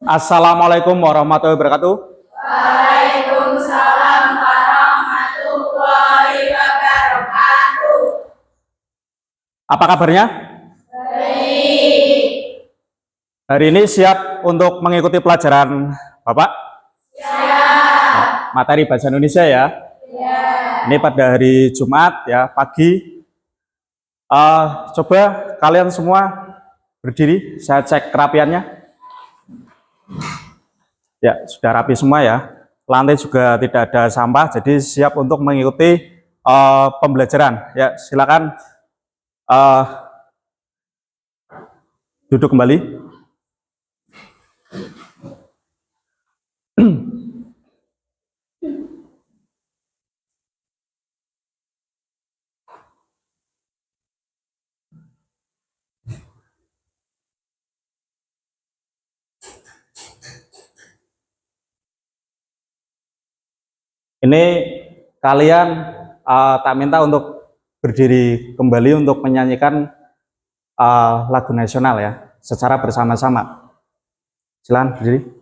Assalamualaikum warahmatullahi wabarakatuh. Waalaikumsalam warahmatullahi wabarakatuh. Apa kabarnya? Baik. Hari ini siap untuk mengikuti pelajaran Bapak? Siap. Materi bahasa Indonesia ya. Ya. Ini pada hari Jumat ya, pagi. Coba kalian semua berdiri, saya cek kerapiannya. Ya, sudah rapi semua ya. Lantai juga tidak ada sampah, jadi siap untuk mengikuti pembelajaran. Ya, silakan duduk kembali. Ini kalian tak minta untuk berdiri kembali untuk menyanyikan lagu nasional ya, secara bersama-sama. Silakan berdiri.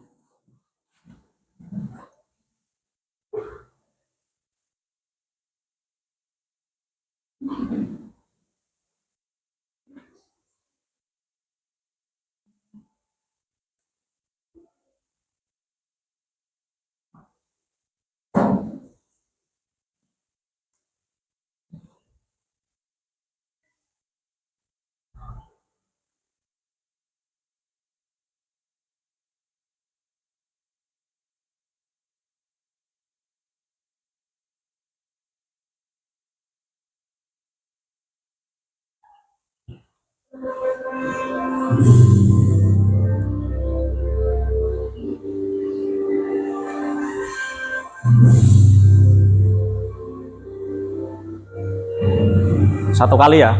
Satu kali ya.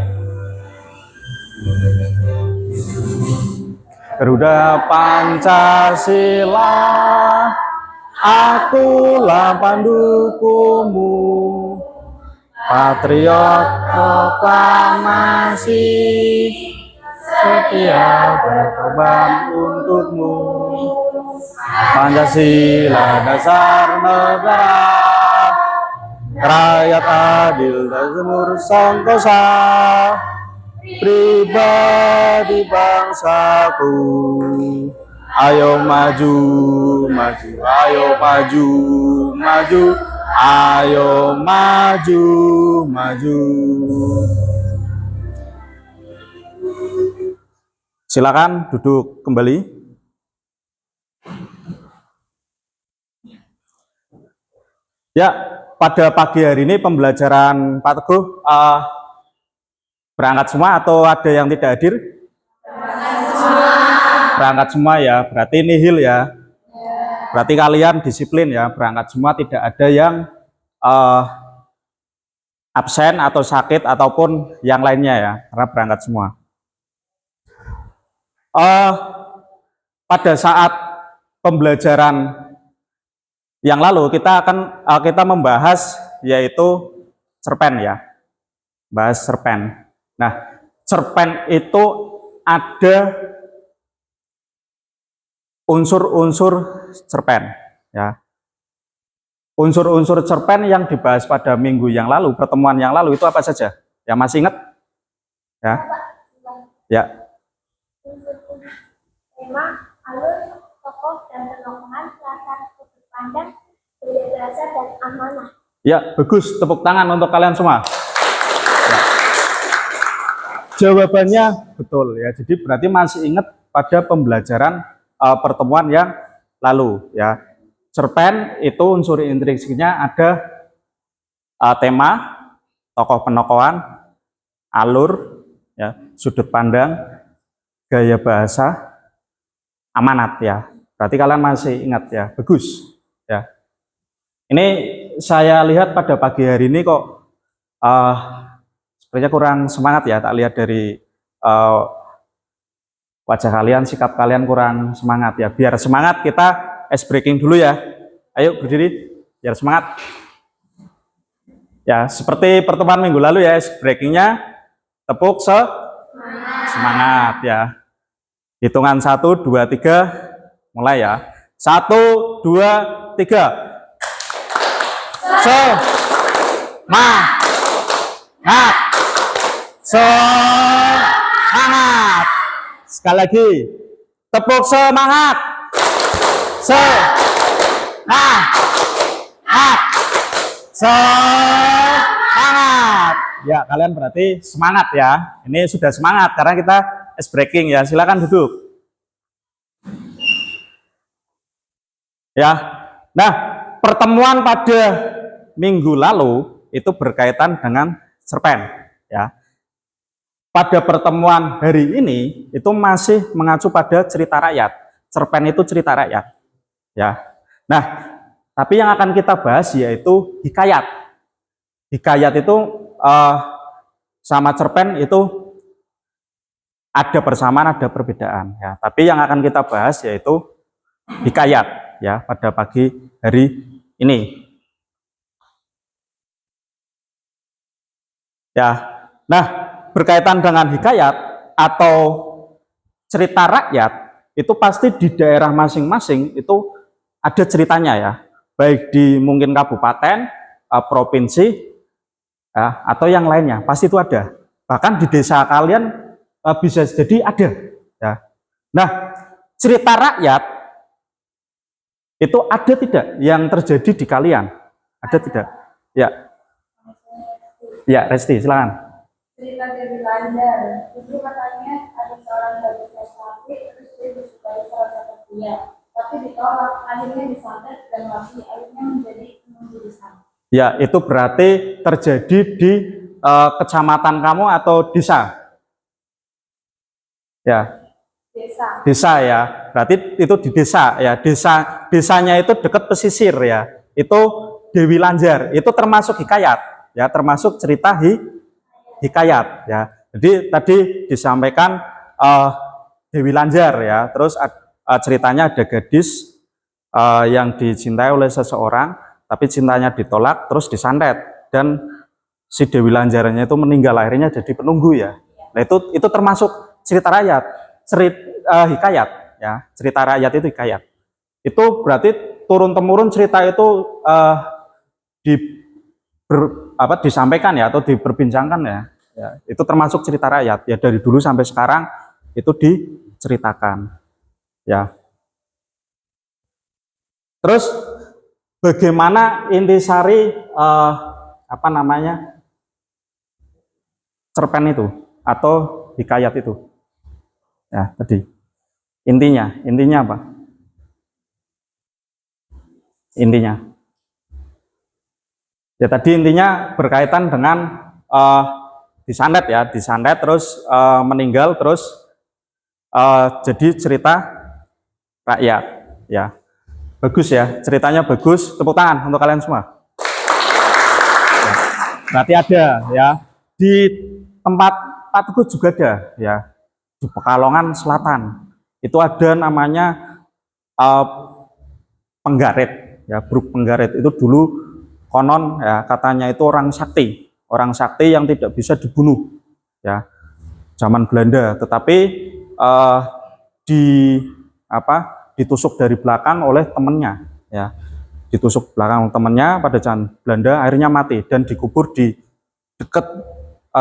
Garuda Pancasila, akulah pandukumu, patriot proklamasi, setia berkorban untukmu. Pancasila dasar negara, rakyat adil dan semur santosa, pribadi bangsaku. Ayo maju, maju, ayo maju, maju, ayo maju, maju. Silakan duduk kembali. Ya, pada pagi hari ini pembelajaran Pak Teguh berangkat semua atau ada yang tidak hadir? Berangkat semua ya, berarti nihil ya. Berarti kalian disiplin ya, berangkat semua, tidak ada yang absen atau sakit ataupun yang lainnya ya, karena berangkat semua. Pada saat pembelajaran yang lalu kita membahas yaitu cerpen ya, bahas cerpen. Nah, cerpen itu ada unsur-unsur cerpen ya. Unsur-unsur cerpen yang dibahas pada minggu yang lalu, pertemuan yang lalu itu apa saja? Ya, masih ingat? Ya. Ya. Tema, alur, tokoh dan penokohan, latar sudut pandang, gaya bahasa dan amanah. Ya, bagus. Tepuk tangan untuk kalian semua. Ya. Jawabannya betul ya. Jadi berarti masih ingat pada pembelajaran pertemuan yang lalu ya. Cerpen itu unsur intrinsiknya ada tema, tokoh penokohan, alur, ya, sudut pandang, gaya bahasa, amanat ya. Berarti kalian masih ingat ya. Bagus ya. Ini saya lihat pada pagi hari ini kok sepertinya kurang semangat ya. Tak lihat dari wajah kalian, sikap kalian kurang semangat ya. Biar semangat kita ice breaking dulu ya. Ayo berdiri, biar semangat. Ya, seperti pertemuan minggu lalu ya, ice breakingnya tepuk semangat. Semangat ya. Hitungan 1, 2, 3. Mulai ya. 1, 2, 3. Semangat. Semangat. Sekali lagi. Tepuk semangat. Semangat. Semangat. Ya, kalian berarti semangat ya. Ini sudah semangat karena kita ice breaking ya. Silakan duduk. Ya. Nah, pertemuan pada minggu lalu itu berkaitan dengan cerpen ya. Pada pertemuan hari ini itu masih mengacu pada cerita rakyat. Cerpen itu cerita rakyat ya. Nah, tapi yang akan kita bahas yaitu hikayat. Hikayat itu sama cerpen itu ada persamaan, ada perbedaan ya. Tapi yang akan kita bahas yaitu hikayat ya pada pagi hari ini. Ya. Nah, berkaitan dengan hikayat atau cerita rakyat itu pasti di daerah masing-masing itu ada ceritanya ya. Baik di mungkin kabupaten, provinsi ya, atau yang lainnya pasti itu ada. Bahkan di desa kalian bisa jadi ada ya. Nah, cerita rakyat itu ada tidak yang terjadi di kalian? Ada tidak? Ya. Ya, Resti, silakan. Cerita Dewi Lanjar. Itu katanya ada seorang gadis yang sakit, terus dia disukai salah satu pria. Tapi ditolak, akhirnya disantet dan mati, akhirnya menjadi penunggu di sana. Ya, itu berarti terjadi di kecamatan kamu atau desa? Ya, Desa. desa ya. Berarti itu di desa ya. Desanya itu dekat pesisir ya. Itu Dewi Lanjar. Itu termasuk hikayat ya, termasuk cerita hikayat ya. Jadi tadi disampaikan Dewi Lanjar ya. Terus ceritanya ada gadis yang dicintai oleh seseorang, tapi cintanya ditolak, terus disantet dan si Dewi Lanjarnya itu meninggal, akhirnya jadi penunggu ya. Nah itu termasuk cerita rakyat, hikayat ya. Cerita rakyat itu hikayat. Itu berarti turun temurun cerita itu disampaikan ya atau diperbincangkan ya. Ya. Itu termasuk cerita rakyat ya, dari dulu sampai sekarang itu diceritakan ya. Terus bagaimana intisari cerpen itu atau hikayat itu? Ya, tadi intinya apa? Intinya ya tadi intinya berkaitan dengan disantet ya, disantet terus meninggal terus jadi cerita rakyat ya. Bagus ya, ceritanya bagus. Tepuk tangan untuk kalian semua. Ya, berarti ada ya. Di tempat Pak Teguh juga ada ya. Di Pekalongan Selatan. Itu ada namanya Penggaret ya, Bruk Penggaret. Itu dulu konon ya katanya itu orang sakti yang tidak bisa dibunuh ya. Zaman Belanda, tetapi ditusuk dari belakang oleh temannya ya, ditusuk belakang temannya pada zaman Belanda, akhirnya mati dan dikubur di dekat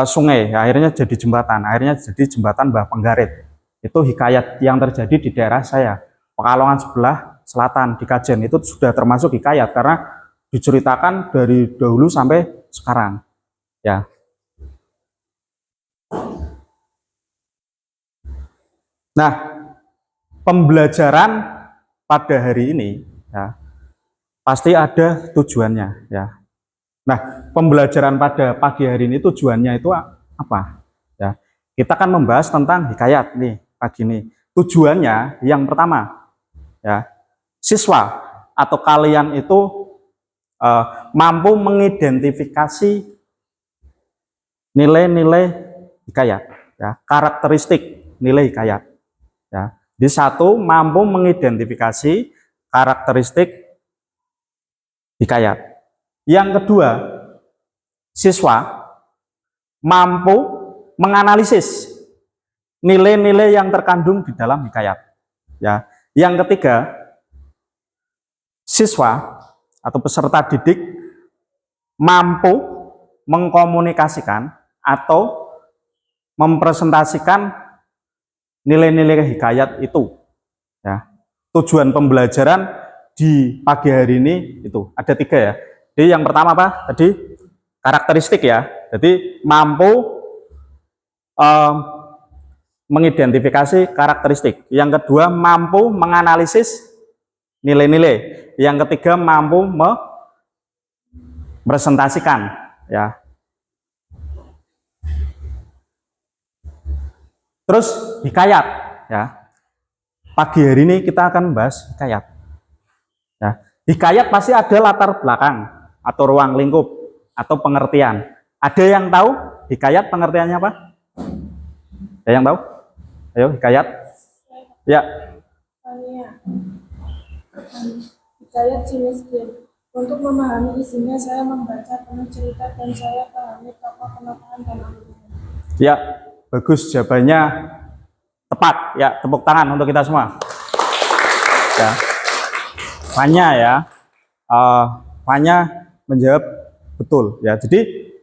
sungai ya, akhirnya jadi jembatan Mbah Penggaret. Itu hikayat yang terjadi di daerah saya, Pekalongan sebelah selatan di Kajen. Itu sudah termasuk hikayat karena diceritakan dari dahulu sampai sekarang ya. Nah, pembelajaran pada hari ini ya pasti ada tujuannya ya. Nah, pembelajaran pada pagi hari ini tujuannya itu apa ya? Kita akan membahas tentang hikayat nih pagi ini. Tujuannya yang pertama ya, siswa atau kalian itu mampu mengidentifikasi nilai-nilai hikayat ya, karakteristik nilai hikayat ya. Di satu, mampu mengidentifikasi karakteristik hikayat. Yang kedua, siswa mampu menganalisis nilai-nilai yang terkandung di dalam hikayat. Ya. Yang ketiga, siswa atau peserta didik mampu mengkomunikasikan atau mempresentasikan nilai-nilai hikayat itu. Ya. Tujuan pembelajaran di pagi hari ini itu ada 3 ya. Jadi yang pertama apa? Tadi karakteristik ya. Jadi mampu mengidentifikasi karakteristik. Yang kedua mampu menganalisis nilai-nilai. Yang ketiga mampu mepresentasikan ya. Terus hikayat ya. Pagi hari ini kita akan bahas hikayat. Ya. Hikayat pasti ada latar belakang atau ruang lingkup atau pengertian. Ada yang tahu hikayat pengertiannya apa? Ada yang tahu? Ayo hikayat. Ya. Hikayat si miskin. Untuk memahami isinya, saya membaca penuh cerita dan saya pahami tokoh penokohan dan alurnya. Ya, bagus jawabannya tepat. Ya, tepuk tangan untuk kita semua. Ya. Fanya ya. Fanya menjawab betul ya. Jadi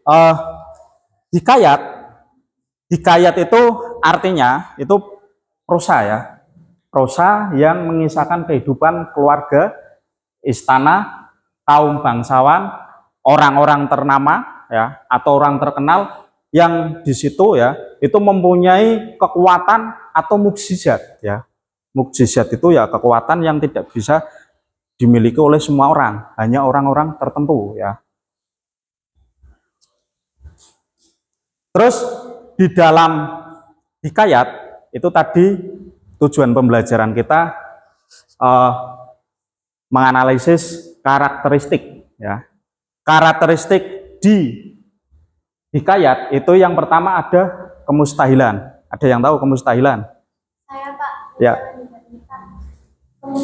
hikayat itu artinya itu prosa ya. Prosa yang mengisahkan kehidupan keluarga, istana, kaum bangsawan, orang-orang ternama ya atau orang terkenal yang di situ ya itu mempunyai kekuatan atau mukjizat ya. Mukjizat itu ya kekuatan yang tidak bisa dimiliki oleh semua orang, hanya orang-orang tertentu ya. Terus di dalam hikayat itu tadi tujuan pembelajaran kita menganalisis karakteristik ya. Karakteristik di hikayat itu yang pertama ada kemustahilan. Ada yang tahu kemustahilan? Saya Pak. Ya.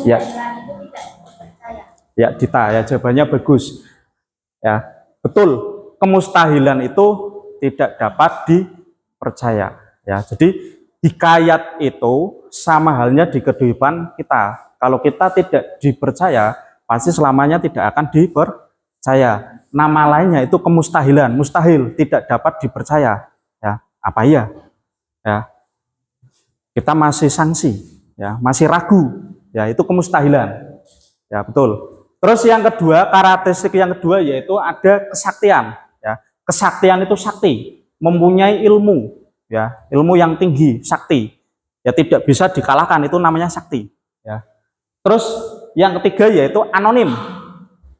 Ya. Kemustahilan itu tidak dipercaya. Ya, Dita ya jawabannya bagus. Ya, betul. Kemustahilan itu tidak dapat dipercaya. Ya, jadi hikayat itu sama halnya di kehidupan kita. Kalau kita tidak dipercaya, pasti selamanya tidak akan dipercaya. Nama lainnya itu kemustahilan, mustahil, tidak dapat dipercaya. Ya, apa iya? Ya, kita masih sanksi, ya, masih ragu. Ya, itu kemustahilan. Ya, betul. Terus yang kedua, karakteristik yang kedua yaitu ada kesaktian. Ya, kesaktian itu sakti, mempunyai ilmu. Ya, ilmu yang tinggi, sakti. Ya tidak bisa dikalahkan, itu namanya sakti. Ya. Terus yang ketiga yaitu anonim.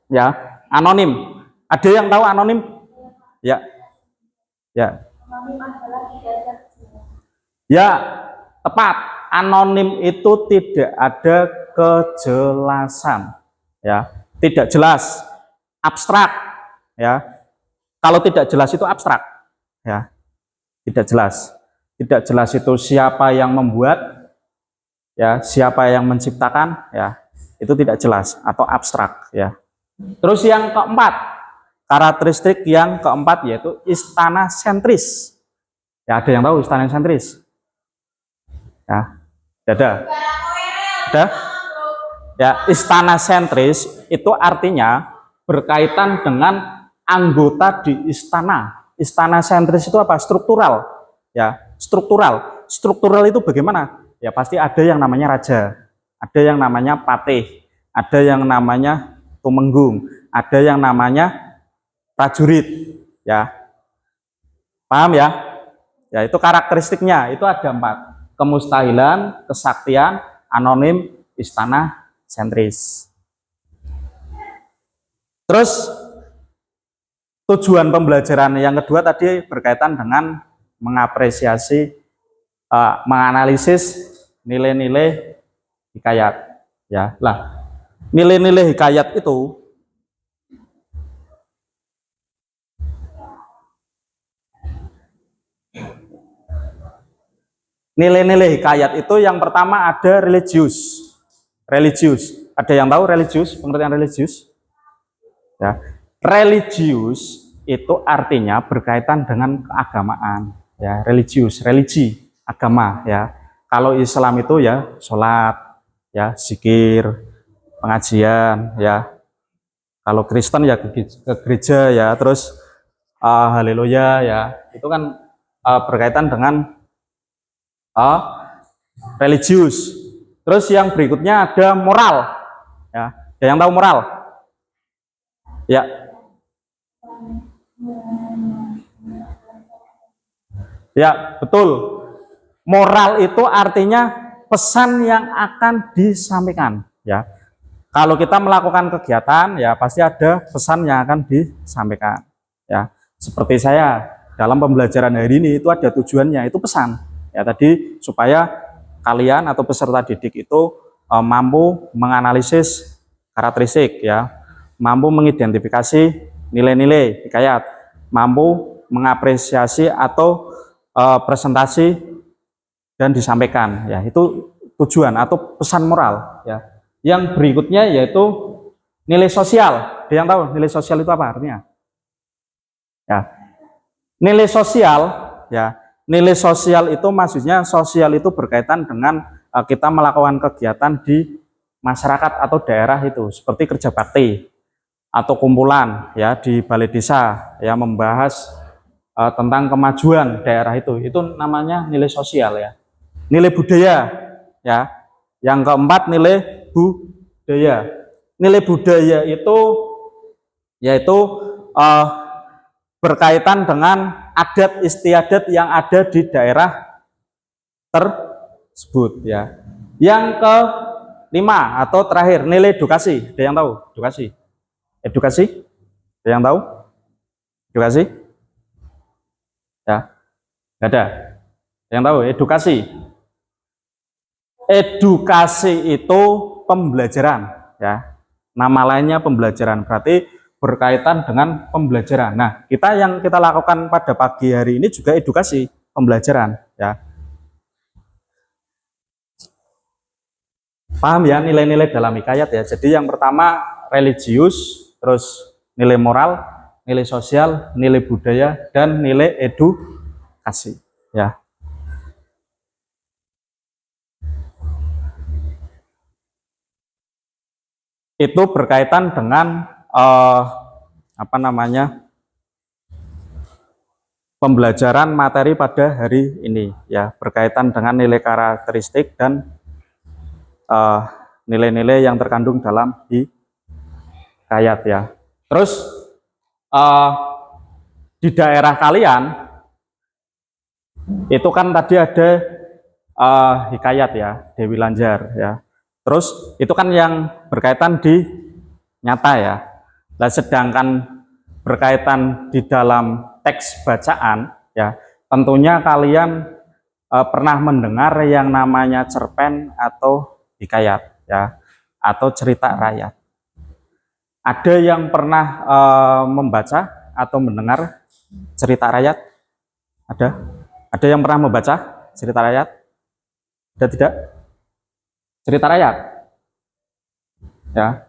Ya, anonim. Ada yang tahu anonim? Ya. Ya. Ya, tepat. Anonim itu tidak ada kejelasan. Ya, tidak jelas, abstrak. Ya. Kalau tidak jelas itu abstrak. Ya. Tidak jelas. Tidak jelas itu siapa yang membuat, ya, siapa yang menciptakan, ya, itu tidak jelas atau abstrak, ya. Terus yang keempat, karakteristik yang keempat yaitu istana sentris. Ya, ada yang tahu istana sentris? Ya, ada. Ada? Ya, istana sentris itu artinya berkaitan dengan anggota di istana. Istana sentris itu apa? Struktural. Ya, struktural. Struktural itu bagaimana? Ya pasti ada yang namanya raja, ada yang namanya patih, ada yang namanya tumenggung, ada yang namanya prajurit. Ya, paham ya? Ya itu karakteristiknya. Itu ada 4: kemustahilan, kesaktian, anonim, istana sentris. Terus tujuan pembelajaran yang kedua tadi berkaitan dengan mengapresiasi, menganalisis nilai-nilai hikayat. Ya, lah nilai-nilai hikayat itu yang pertama ada religius. Religius. Ada yang tahu religius? Pengertian religius? Ya. Religius itu artinya berkaitan dengan keagamaan, ya, religius, religi. agama ya. Kalau Islam itu ya sholat, ya zikir, pengajian ya. Kalau Kristen ya ke gereja ya, terus haleluya ya. Itu kan berkaitan dengan religius. Terus yang berikutnya ada moral ya. Ada yang tahu moral? Ya. Ya, betul. Moral itu artinya pesan yang akan disampaikan ya. Kalau kita melakukan kegiatan ya pasti ada pesan yang akan disampaikan ya. Seperti saya dalam pembelajaran hari ini itu ada tujuannya, itu pesan ya tadi supaya kalian atau peserta didik itu mampu menganalisis karakteristik ya, mampu mengidentifikasi nilai-nilai hikayat, mampu mengapresiasi atau presentasi dan disampaikan ya. Itu tujuan atau pesan moral ya. Yang berikutnya yaitu nilai sosial. Ada yang tahu nilai sosial itu apa artinya? Ya. Nilai sosial ya. Nilai sosial itu maksudnya sosial itu berkaitan dengan kita melakukan kegiatan di masyarakat atau daerah itu seperti kerja bakti atau kumpulan ya di balai desa ya membahas tentang kemajuan daerah itu namanya nilai sosial ya. Nilai budaya ya. Yang keempat nilai budaya. Nilai budaya itu yaitu berkaitan dengan adat istiadat yang ada di daerah tersebut ya. Yang kelima atau terakhir nilai edukasi. Ada yang tahu edukasi? Edukasi? Ada yang tahu? Edukasi? Ya, nggak ada. Yang tahu edukasi? Edukasi itu pembelajaran ya. Nama lainnya pembelajaran, berarti berkaitan dengan pembelajaran. Nah, yang kita lakukan pada pagi hari ini juga edukasi, pembelajaran ya. Paham ya nilai-nilai dalam hikayat ya. Jadi yang pertama religius, terus nilai moral, nilai sosial, nilai budaya, dan nilai edukasi ya. Itu berkaitan dengan pembelajaran materi pada hari ini ya, berkaitan dengan nilai karakteristik dan nilai-nilai yang terkandung dalam hikayat ya. Terus di daerah kalian itu kan tadi ada hikayat ya, Dewi Lanjar ya. Terus itu kan yang berkaitan di nyata ya. Nah, sedangkan berkaitan di dalam teks bacaan ya, tentunya kalian pernah mendengar yang namanya cerpen atau hikayat ya, atau cerita rakyat. Ada yang pernah membaca atau mendengar cerita rakyat? Ada? Ada yang pernah membaca cerita rakyat? Ada tidak? Cerita rakyat? Ya.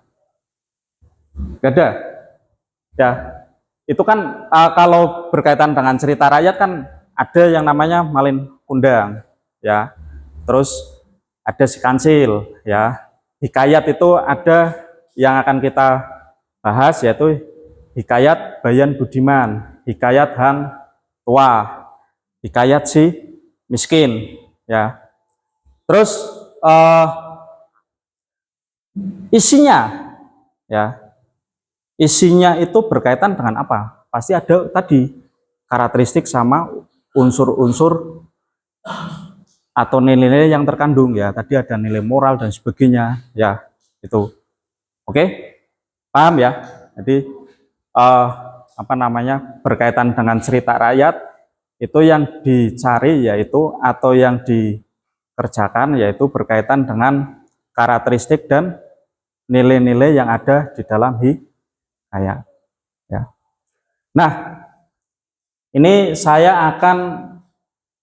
Gak ada? Ya. Itu kan kalau berkaitan dengan cerita rakyat kan ada yang namanya Malin Kundang ya. Terus ada Si Kancil ya. Hikayat itu ada yang akan kita bahas yaitu hikayat Bayan Budiman, hikayat Hang Tua, hikayat Si Miskin ya. Terus isinya ya, isinya itu berkaitan dengan apa? Pasti ada tadi karakteristik sama unsur-unsur atau nilai-nilai yang terkandung ya. Tadi ada nilai moral dan sebagainya ya, itu. Oke, paham ya? Jadi berkaitan dengan cerita rakyat itu yang dicari yaitu atau yang dikerjakan yaitu berkaitan dengan karakteristik dan nilai-nilai yang ada di dalam hikayat ya. Nah, ini saya akan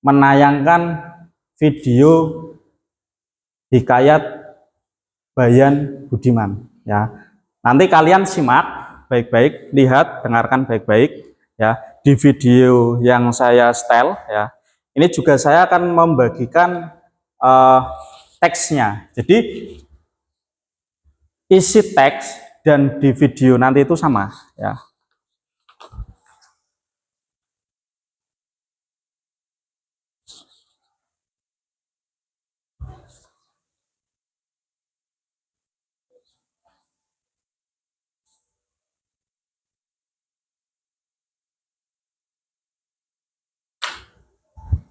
menayangkan video hikayat Bayan Budiman ya. Nanti kalian simak baik-baik, lihat, dengarkan baik-baik ya. Di video yang saya setel ya, Ini juga saya akan membagikan teksnya. Jadi isi teks dan di video nanti itu sama ya.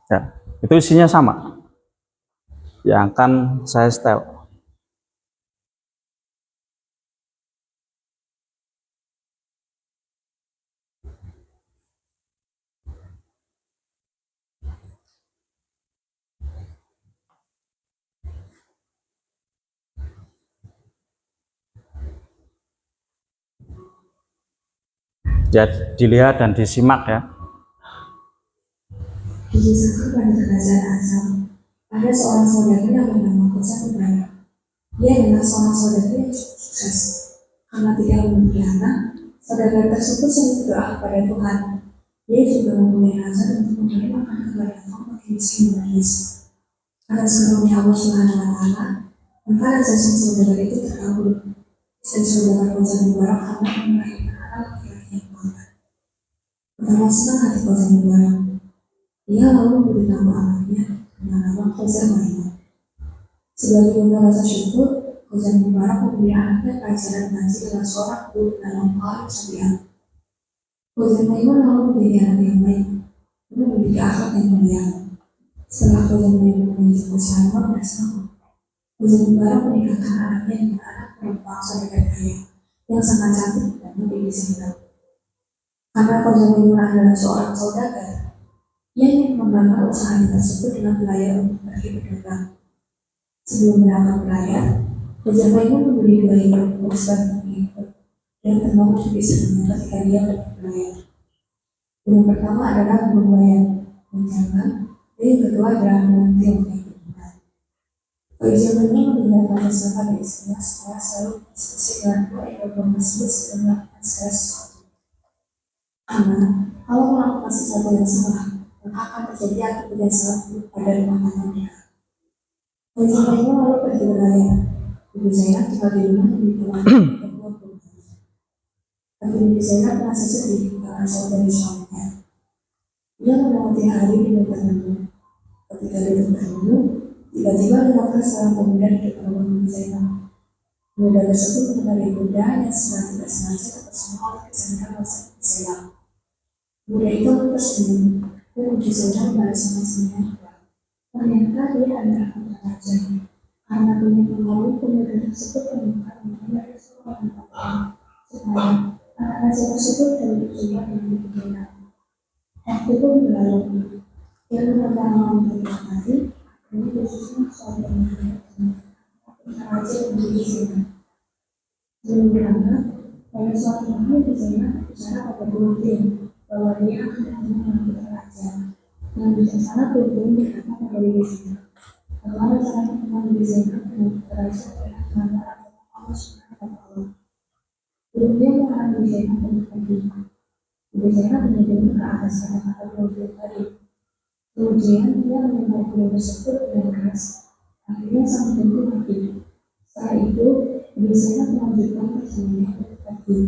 Ya, itu isinya sama. Yang akan saya setel. Ya, dilihat dan disimak ya. Dikisahkan pada kerajaan Azam, ada seorang saudari yang bernama Kosa Ibrahim. Dia adalah seorang saudari yang cukup sukses. Karena tidak memiliki anak, saudara tersebut sering berdoa kepada Tuhan. Dia juga mempunyai hazard untuk memberi makan kepada kaum bagi miskin menangis. Karena sebelumnya Allah Subhanahu Wa Taala, maka rasa sang saudara itu terkabul. Istri saudara Kosa Mubarak karena melahirkan anak laki-laki yang bangga. Betapa senang hati Kosa Mubarak. Dia lalu memberi nama anaknya dengan nama Khazan Maimun. Sebagai bentuk rasa syukur, Khazan Mubarak memberi anaknya pelajaran ngaji dengan seorang guru dalam Al Sabian. Khazan Maimun lalu menjadi anak yang baik, dan memiliki akhlak yang mulia. Setelah Khazan Maimun memiliki usaha luar biasa, Khazan Mubarak menikahkan anaknya dengan anak perempuan saudara kaya yang sangat cantik dan memiliki sehingga. Karena Khazan Maimun adalah seorang saudagar, ia ingin mengembangkan usahanya tersebut dengan belayar untuk pergi berdagang. Sebelum berangkat belayar, Khazan Maimun membeli 2 ekor kuda sebagai pengikut dan terbangun bisnisnya ketika dia pergi berlayar. Gunung pertama adalah Gunung Bayan, Menjangan, dan yang kedua adalah Gunung Tiong yang berbulan. Khazan Maimun meninggalkan Islam pada istrinya setelah selalu berdiskusi dengan 2 ekor kuda tersebut sebelum melakukan segala sesuatu. Karena kalau melakukan sesuatu yang salah, maka akan terjadi akibat yang sangat buruk pada rumah tangga mereka. Khazan Maimun lalu pergi berlayar. Ibu Zainab tinggal di rumah yang ditemani kedua putranya. Tapi Ibu Zainab merasa sedih karena saudari suaminya. Dia melewati hari di depan rumah. Ketika duduk bertemu, tiba-tiba datang seorang pemuda di depan rumah Ibu Zainab. Pemuda tersebut mengenali kuda yang sedang tidak sengaja terpesona oleh kecantikan wajah Ibu Zainab. Pemuda itu tersenyum. Dan Ibu Zainab membalas sama senyumnya. Ternyata dia adalah putra raja. Karena punya pengaruh, pemuda tersebut meminta dari seorang perempuan supaya anak raja tersebut dapat berjumpa dengan Ibu Zainab. Waktu pun berlalu. Dia benar-benar terima kasih. Ini khususnya soal pernikahan putra raja dan Ibu Zainab. Sebelum berangkat, pada suatu hari Ibu Zainab bicara pada Bultin bahwa dia akan bertemu dengan putra raja. Dengan bijaksana Bultin berkata pada Ibu Zainab, bahwa cara pertemuan Ibu Zainab dengan putra raja adalah dengan Allah Subhanahu Wa Taala. Bultin melarang Ibu Zainab untuk pergi. Ibu Zainab menyebutnya ke atas kata-kata Bultin tadi. Kemudian dia menembak beliau tersebut dengan keras. Akhirnya sang Bultin pergi. Setelah itu, Ibu Zainab melanjutkan perjalanannya untuk pergi.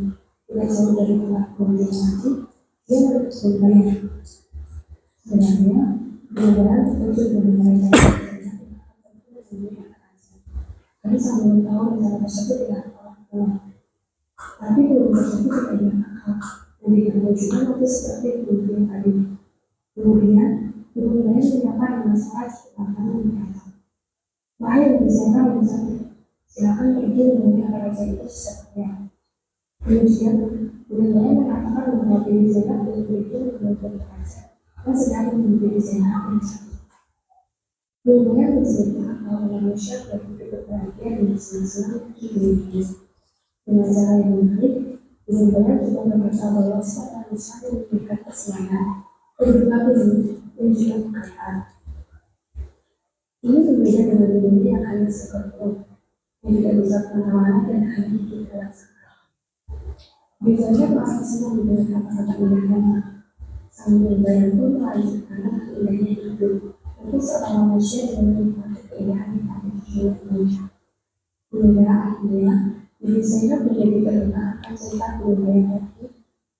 Tidak jauh dari tempat Bultin mati, dia menuju Bulgaria. Sebenarnya, Bulgaria tertuju dari mereka tapi sang belum tahu rencana tersebut tidak orang tua. Tapi belum tersebut tidak diangkat dan diwujudkan nanti seperti Bultin tadi. Kemudian, Bulgaria menyapa dengan suara akan berkata, "Wahai Ibu Zainab yang cantik, silakan pergi menemui raja itu secepatnya." Kemudian, Bulgaria mengatakan bahwa Ibu Zainab untuk pergi menemui raja dan sedang menunggu Ibu Zainab yang cantik. Bulgaria menceritakan bahwa manusia berhidup bahagia dan senang-senang di dunia. Dengan cara yang menarik, Bulgaria juga berkata bahwa setiap manusia memberikan kesenangan, kehidupan dan juga kekayaan. Ini berbeda dengan dunia yang hanya seperti yang tidak bisa kemana-mana dan hanya kita rasakan. Biasanya merasa senang dengan kata-kata indahnya. Sang Bulgaria pun melanjutkan indahnya dengan hidup, tapi seorang manusia dengan menikmati keindahan yang ada di dunia. Hingga akhirnya, diri Zainab menjadi teringat akan cerita keluarga yang tadi,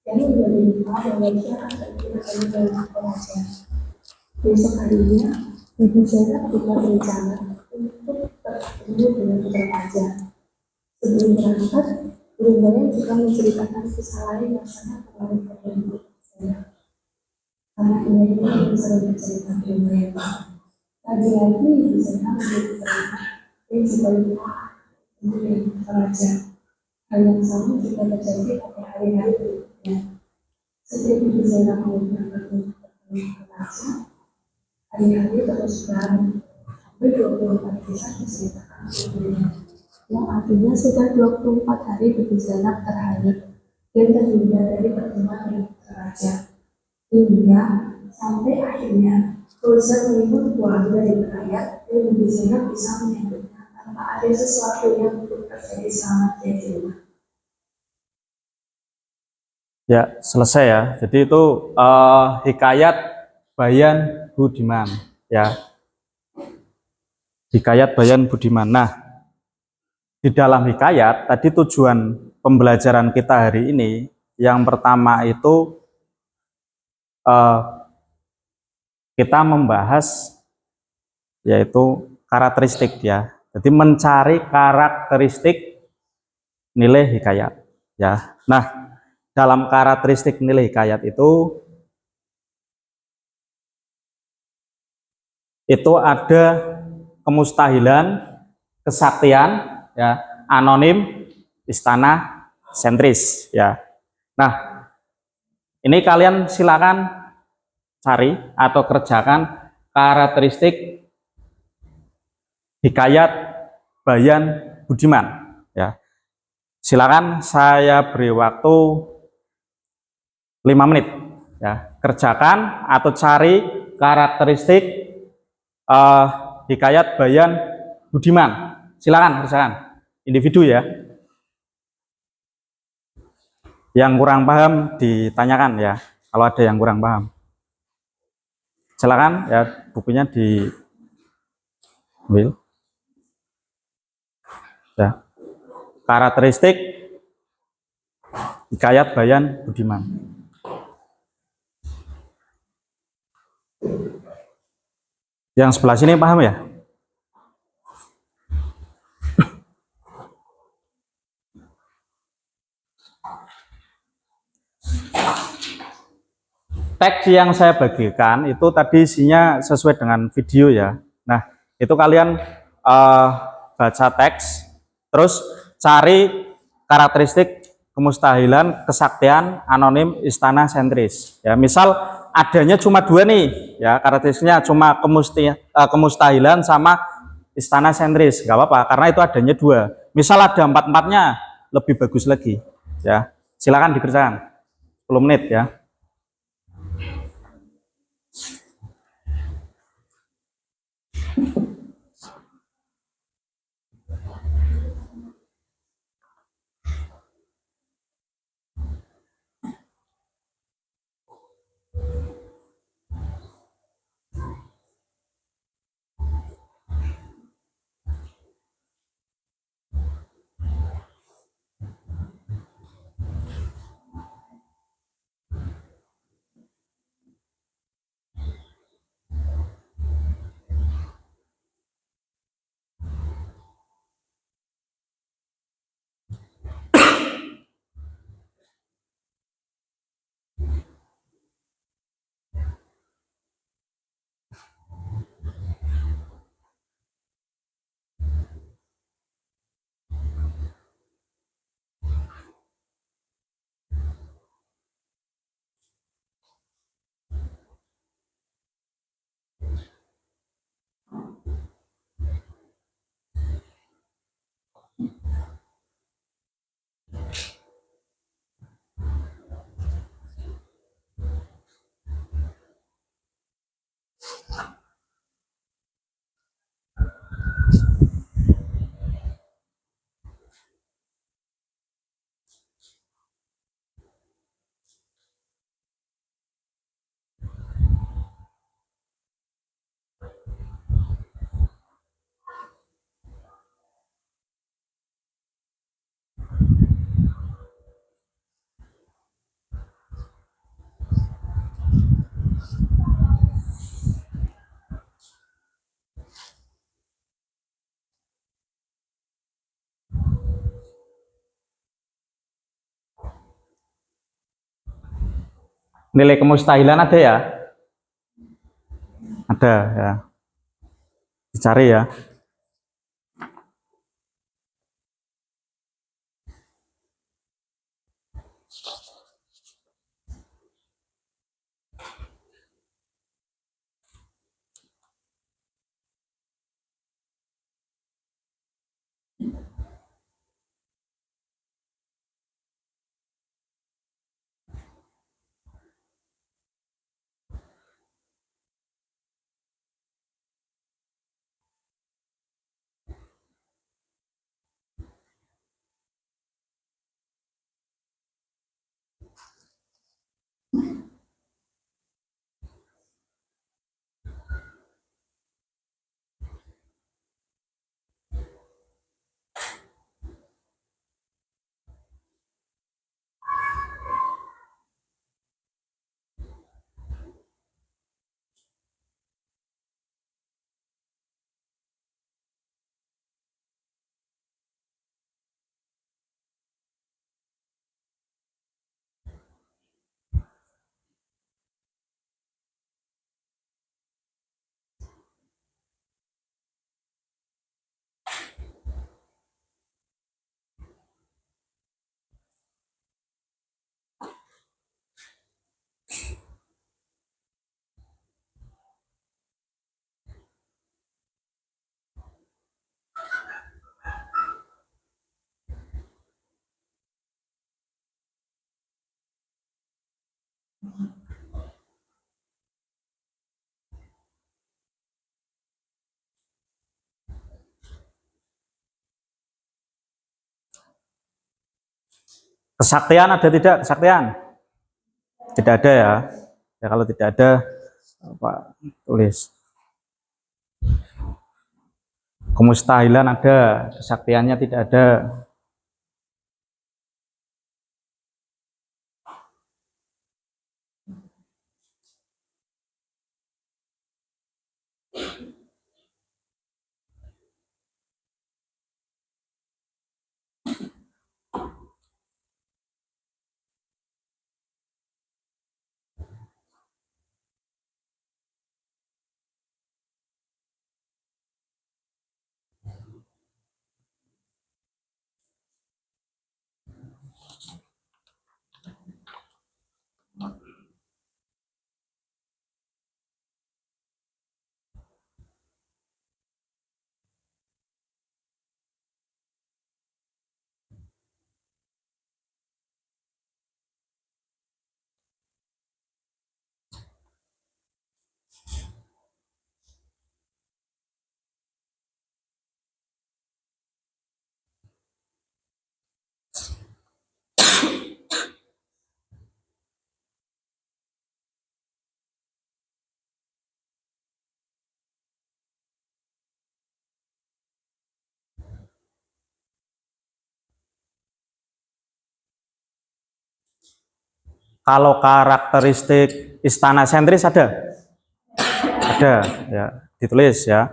dan menjadi lupa bahwa dia akan pergi bertemu dengan pengajar. Besok harinya, Bibi Zainab juga berencana untuk bertemu dengan putra raja. Sebelum berangkat, Guru juga menceritakan kisah lain yang sangat menarik pada Bibi Zainab. Karena ini yang sering bercerita Guru. Lagi-lagi Bibi Zainab menjadi teringat dan juga lupa dengan raja. Hal yang sama juga terjadi pada hari-hari berikutnya. Setiap Bibi Zainab mengumpulkan bertemu dengan raja, hari-hari terus berlalu sampai 24 kisah diceritakan sebelumnya, yang artinya sudah 24 hari Bibi Zainab terhanyut dan terhindar dari pertemuan dengan raja, hingga sampai akhirnya Rosa melihat keluarga yang kaya dan Bibi Zainab bisa menyambutnya tanpa ada sesuatu yang belum terjadi selama dia di rumah. Ya, selesai ya. Jadi itu hikayat Bayan Budiman ya. Hikayat Bayan Budiman. Nah, di dalam hikayat tadi tujuan pembelajaran kita hari ini yang pertama itu kita membahas yaitu karakteristik ya. Jadi mencari karakteristik nilai hikayat ya. Nah, dalam karakteristik nilai hikayat itu ada kemustahilan, kesaktian, ya, anonim, istana, sentris, ya. Nah, ini kalian silakan cari atau kerjakan karakteristik hikayat Bayan Budiman, ya. Silakan saya beri waktu 5 menit, ya. Kerjakan atau cari karakteristik hikayat Bayan Budiman. Silakan kerjakan individu ya. Yang kurang paham ditanyakan ya. Kalau ada yang kurang paham, silakan ya, bukunya diambil. Ya. Karakteristik hikayat Bayan Budiman. Yang sebelah sini paham ya? Teks yang saya bagikan itu tadi isinya sesuai dengan video ya. Nah, itu kalian baca teks, terus cari karakteristik kemustahilan, kesaktian, anonim, istana, sentris. Ya, misal adanya cuma 2 nih, ya karakteristiknya cuma kemustahilan sama istana, sentris, nggak apa-apa, karena itu adanya 2. Misal ada 4-4-nya, lebih bagus lagi. Ya, silakan dikerjakan. 10 menit ya. Nilai kemustahilan ada ya? Ada ya. Dicari ya. Kesaktian ada tidak? Kesaktian? Tidak ada ya. Ya kalau tidak ada, Pak tulis. Kemustahilan ada, kesaktiannya tidak ada. Kalau karakteristik istana sentris ada? Ada ya, ditulis ya.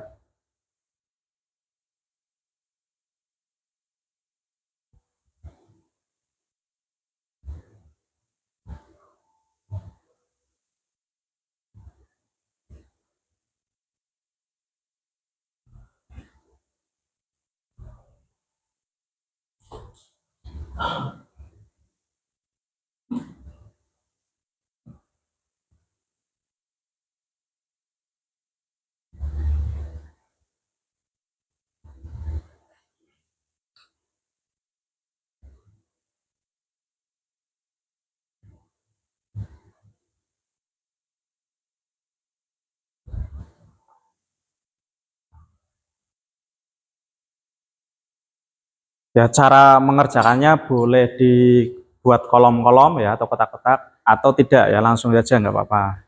Ya, cara mengerjakannya boleh dibuat kolom-kolom ya atau kotak-kotak atau tidak ya, langsung saja nggak apa-apa.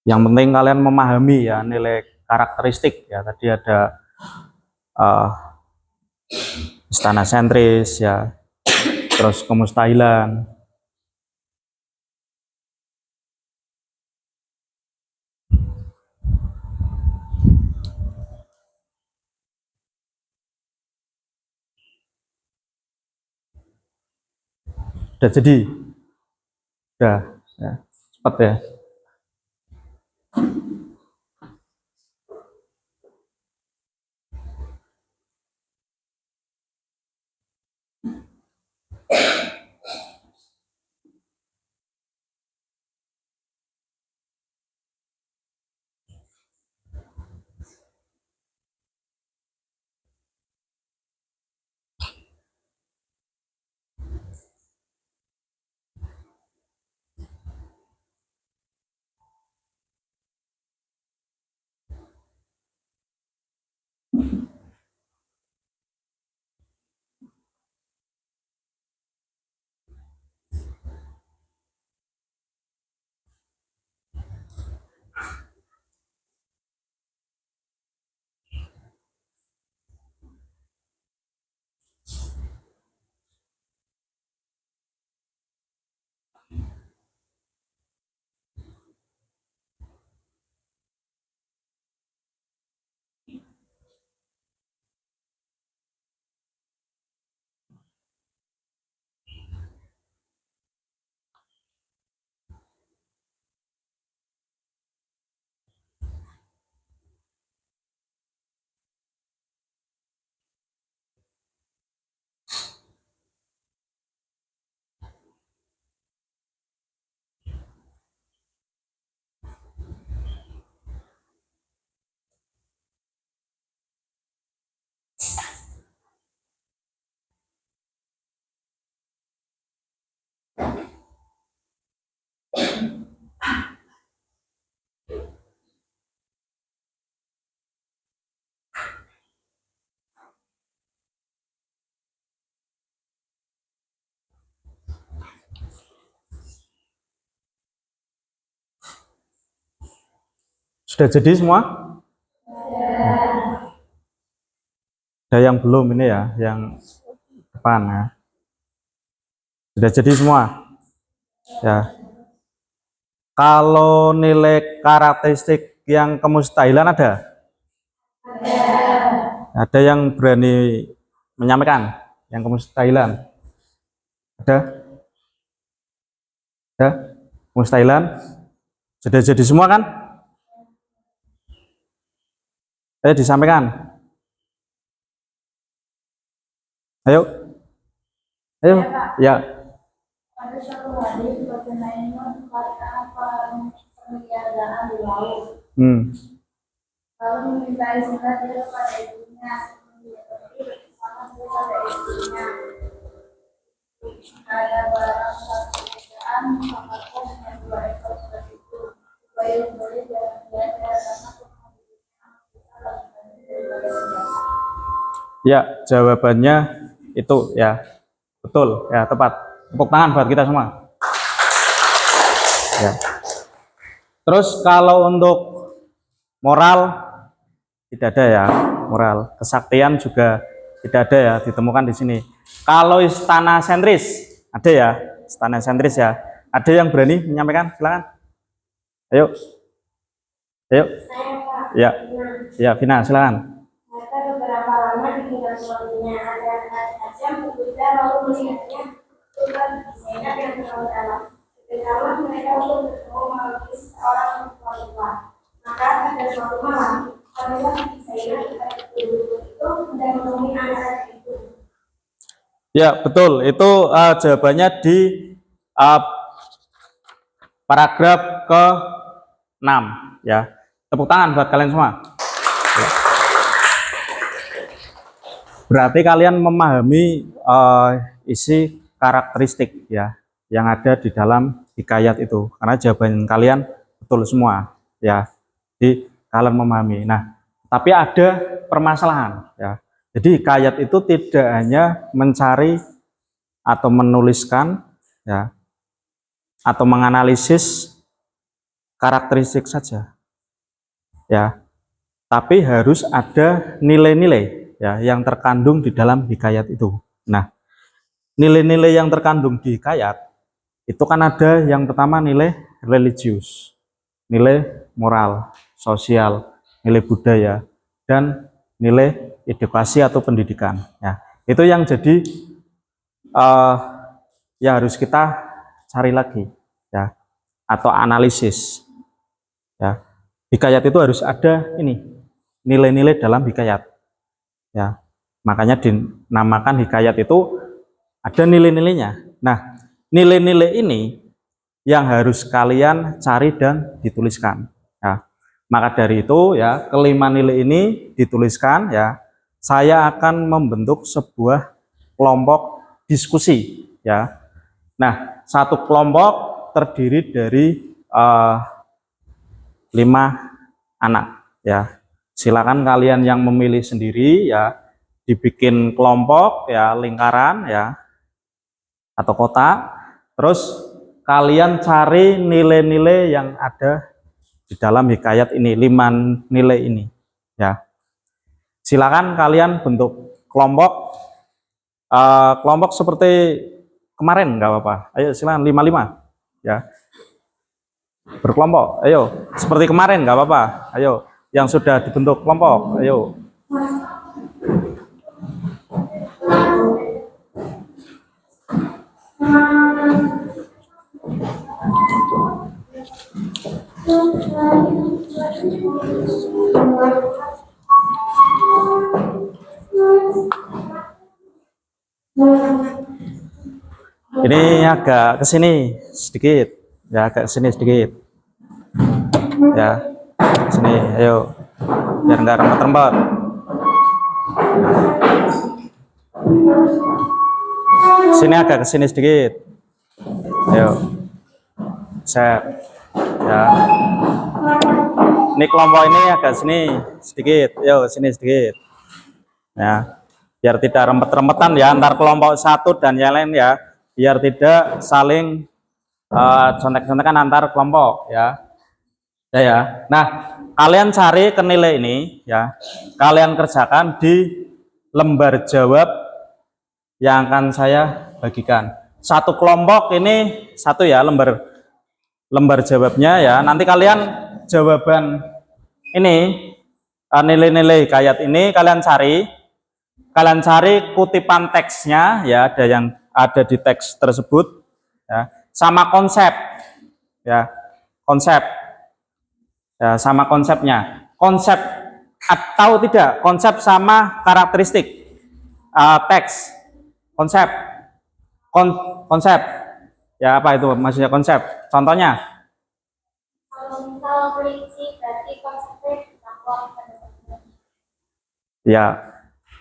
Yang penting kalian memahami ya nilai karakteristik ya. Tadi ada uh, istana sentris ya, terus kemustahilan. Udah jadi? Udah. Ya, cepat ya. Sudah jadi semua? Ada yang belum ini ya, yang depan ya. Sudah jadi semua? Ya. Kalau nilai karakteristik yang kemustahilan ada? Ada yang berani menyampaikan yang kemustahilan? Ada? Ada? Kemustahilan? Sudah jadi semua kan? Ayo disampaikan. Ayo. Ayo. Ya. Pada suatu hari, sebagian lainnya mengatakan pemeliharaan di laut. Lalu meminta izinnya dia kepada ibunya, tetapi bersama kepada ibunya. Ada barang satu kerjaan, maka dengan 2 ekor seperti itu. Supaya membeli dia karena Ya, jawabannya itu ya. Betul, ya tepat. Tepuk tangan buat kita semua. Ya. Terus kalau untuk moral tidak ada ya, moral. Kesaktian juga tidak ada ya, ditemukan di sini. Kalau istana sentris ada ya, istana sentris ya. Ada yang berani menyampaikan? Silakan. Ayo. Ayo. Ya. Ya, Vina, silakan. Mereka beberapa lama ditinggal suaminya, ada jam berbeda lalu melihatnya bukan desainer yang terlalu dalam. Sebenarnya mereka untuk bertemu melalui seorang perempuan. Maka pada suatu malam, apabila desainer itu sudah menemui anak itu. Ya, betul. Itu jawabannya di paragraf ke-6 ya. Tepuk tangan buat kalian semua. Ya. Berarti kalian memahami isi karakteristik ya yang ada di dalam hikayat itu, karena jawaban kalian betul semua ya. Jadi kalian memahami. Nah, tapi ada permasalahan ya. Jadi hikayat itu tidak hanya mencari atau menuliskan ya atau menganalisis karakteristik saja ya, tapi harus ada nilai-nilai ya yang terkandung di dalam hikayat itu. Nah, nilai-nilai yang terkandung di hikayat itu kan ada yang pertama nilai religius, nilai moral, sosial, nilai budaya, dan nilai edukasi atau pendidikan ya. Itu yang jadi ya harus kita cari lagi ya. atau analisis. Ya, hikayat itu harus ada ini nilai-nilai dalam hikayat. Ya, makanya dinamakan hikayat itu ada nilai-nilainya. Nah, nilai-nilai ini yang harus kalian cari dan dituliskan. Ya, maka dari itu ya kelima nilai ini dituliskan ya. Saya akan membentuk sebuah kelompok diskusi ya. Nah, satu kelompok terdiri dari 5 anak ya. Silakan kalian yang memilih sendiri ya, dibikin kelompok ya, lingkaran ya atau kotak. Terus kalian cari nilai-nilai yang ada di dalam hikayat ini, 5 nilai ini ya. Silakan kalian bentuk kelompok kelompok seperti kemarin nggak apa-apa. Ayo silakan 5 ya. Berkelompok. Ayo seperti kemarin nggak apa-apa. Ayo yang sudah dibentuk kelompok. Ayo. Ini agak ke sini sedikit. Ya, agak sini sedikit. Ya. Sini, ayo. Biar enggak rempet-rempet. Sini agak ke sini sedikit. Ayo. Set. Ya. Ini kelompok ini agak sini sedikit. Ayo, sini sedikit. Ya. Biar tidak rempet-rempetan ya antar kelompok satu dan yang lain ya. Biar tidak saling contek-contekan antar kelompok ya. Ya. Nah, kalian cari ke nilai ini ya. Kalian kerjakan di lembar jawab yang akan saya bagikan. Satu kelompok ini satu ya lembar jawabnya ya. Nanti kalian jawaban ini nilai-nilai hikayat ini kalian cari kutipan teksnya ya, ada yang ada di teks tersebut ya, sama konsep ya, konsep ya, sama konsepnya, konsep atau tidak konsep sama karakteristik teks, konsep konsep ya, apa itu maksudnya konsep, contohnya Kalau misal religi berarti konsepnya bertakwa kepada Tuhan.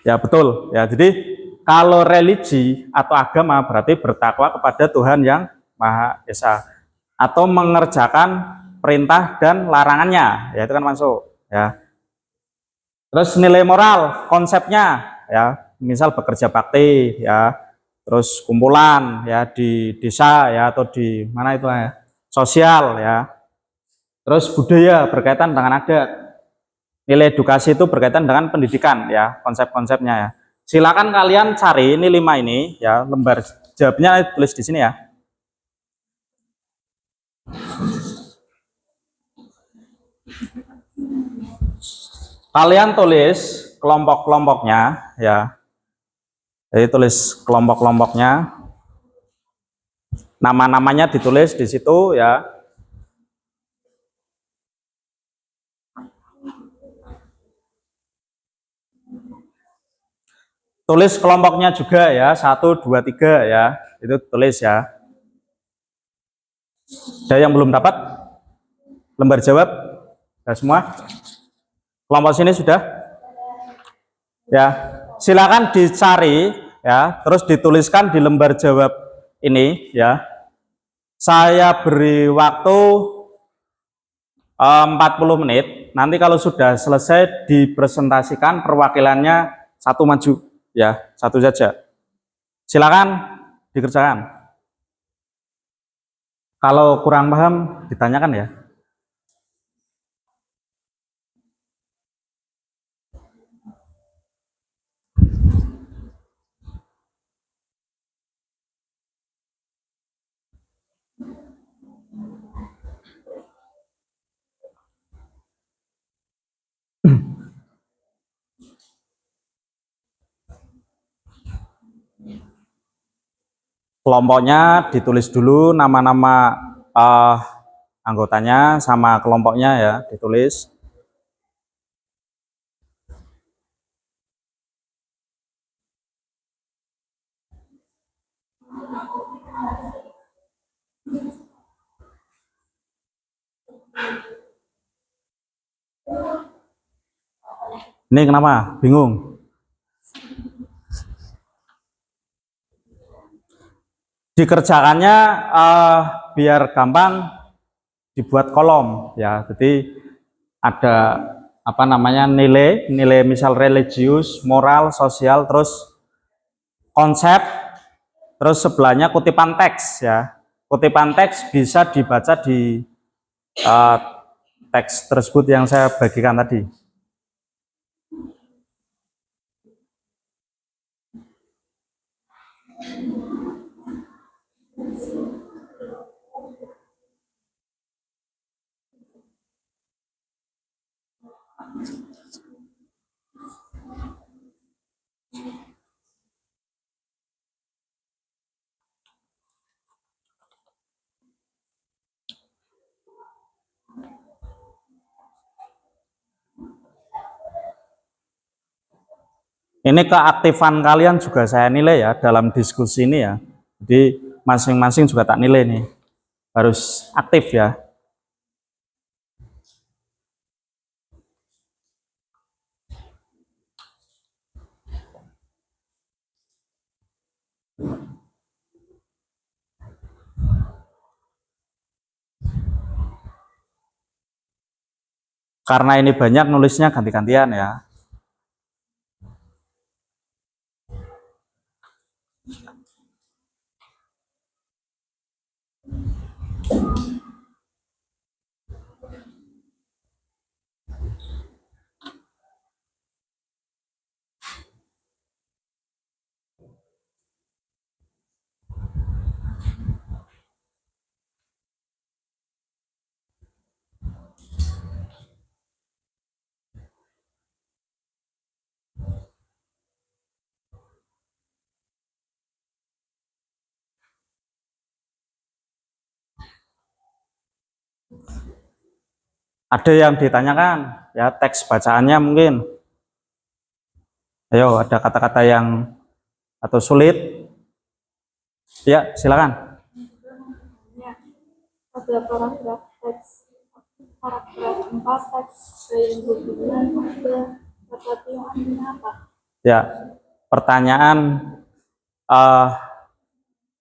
ya betul ya. Jadi kalau religi atau agama berarti bertakwa kepada Tuhan yang Maha Esa atau mengerjakan perintah dan larangannya, ya itu kan masuk ya. Terus nilai moral konsepnya ya, misal bekerja bakti ya, terus kumpulan ya di desa ya atau di mana itu ya, sosial ya. Terus budaya berkaitan dengan adat. Nilai edukasi itu berkaitan dengan pendidikan ya, konsep-konsepnya ya. Silakan kalian cari ini 5 ini ya, lembar jawabnya tulis di sini ya. Kalian tulis kelompok-kelompoknya ya. Jadi tulis kelompok-kelompoknya. Nama-namanya ditulis di situ ya. Tulis kelompoknya juga ya, 1, 2, 3 ya. Itu tulis ya. Ada yang belum dapat lembar jawab? Sudah semua? Kelompok sini sudah? Ya, silakan dicari ya, terus dituliskan di lembar jawab ini ya. Saya beri waktu 40 menit. Nanti kalau sudah selesai dipresentasikan perwakilannya satu maju ya, satu saja. Silakan dikerjakan. Kalau kurang paham ditanyakan ya. Kelompoknya ditulis dulu nama-nama anggotanya sama kelompoknya ya, ditulis. Ini kenapa? Bingung? Dikerjakannya biar gampang dibuat kolom ya. Jadi ada apa namanya nilai misal religius, moral, sosial, terus konsep, terus sebelahnya kutipan teks ya. Kutipan teks bisa dibaca di eh, teks tersebut yang saya bagikan tadi. Ini keaktifan kalian juga saya nilai ya dalam diskusi ini ya. Jadi masing-masing juga tak nilai nih. Harus aktif ya. Karena ini banyak nulisnya ganti-gantian ya. Ada yang ditanyakan ya, teks bacaannya mungkin. Ayo, ada kata-kata yang atau sulit? Ya, silakan. Pada paragraf 4 teks yang berhubungan ada kata tiung artinya apa? Ya, pertanyaan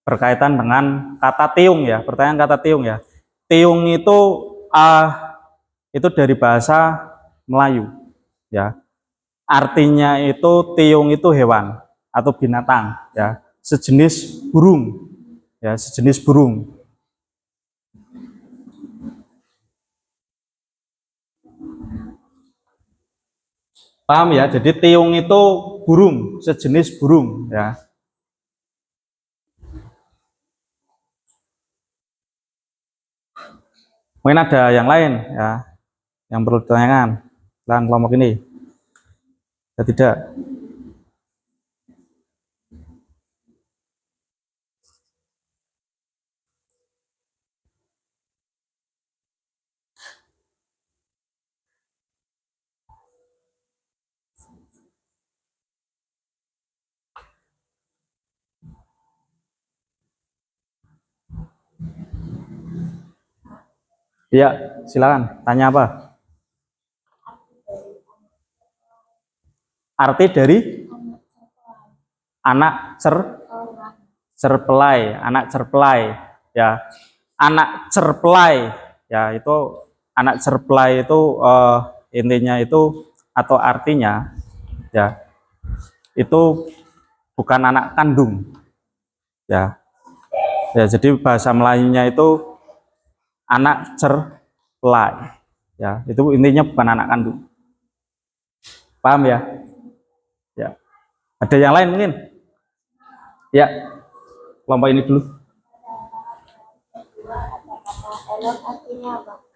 berkaitan dengan kata tiung ya, pertanyaan kata tiung ya. Tiung itu dari bahasa Melayu ya. Artinya itu tiung itu hewan atau binatang ya, sejenis burung ya, sejenis burung. Paham ya? Jadi tiung itu burung, sejenis burung ya. Mungkin ada yang lain ya yang perlu ditanyakan tentang kelompok ini. Ya, tidak. Iya, silakan. Tanya apa? Arti dari anak cerpelai, anak cerpelai ya. Anak cerpelai ya, itu anak cerpelai itu intinya itu atau artinya ya, itu bukan anak kandung ya. Ya, jadi bahasa Melayunya itu anak cerpelai ya, itu intinya bukan anak kandung. Paham ya? Ya. Ada yang lain mungkin? Ya, kelompok ini dulu.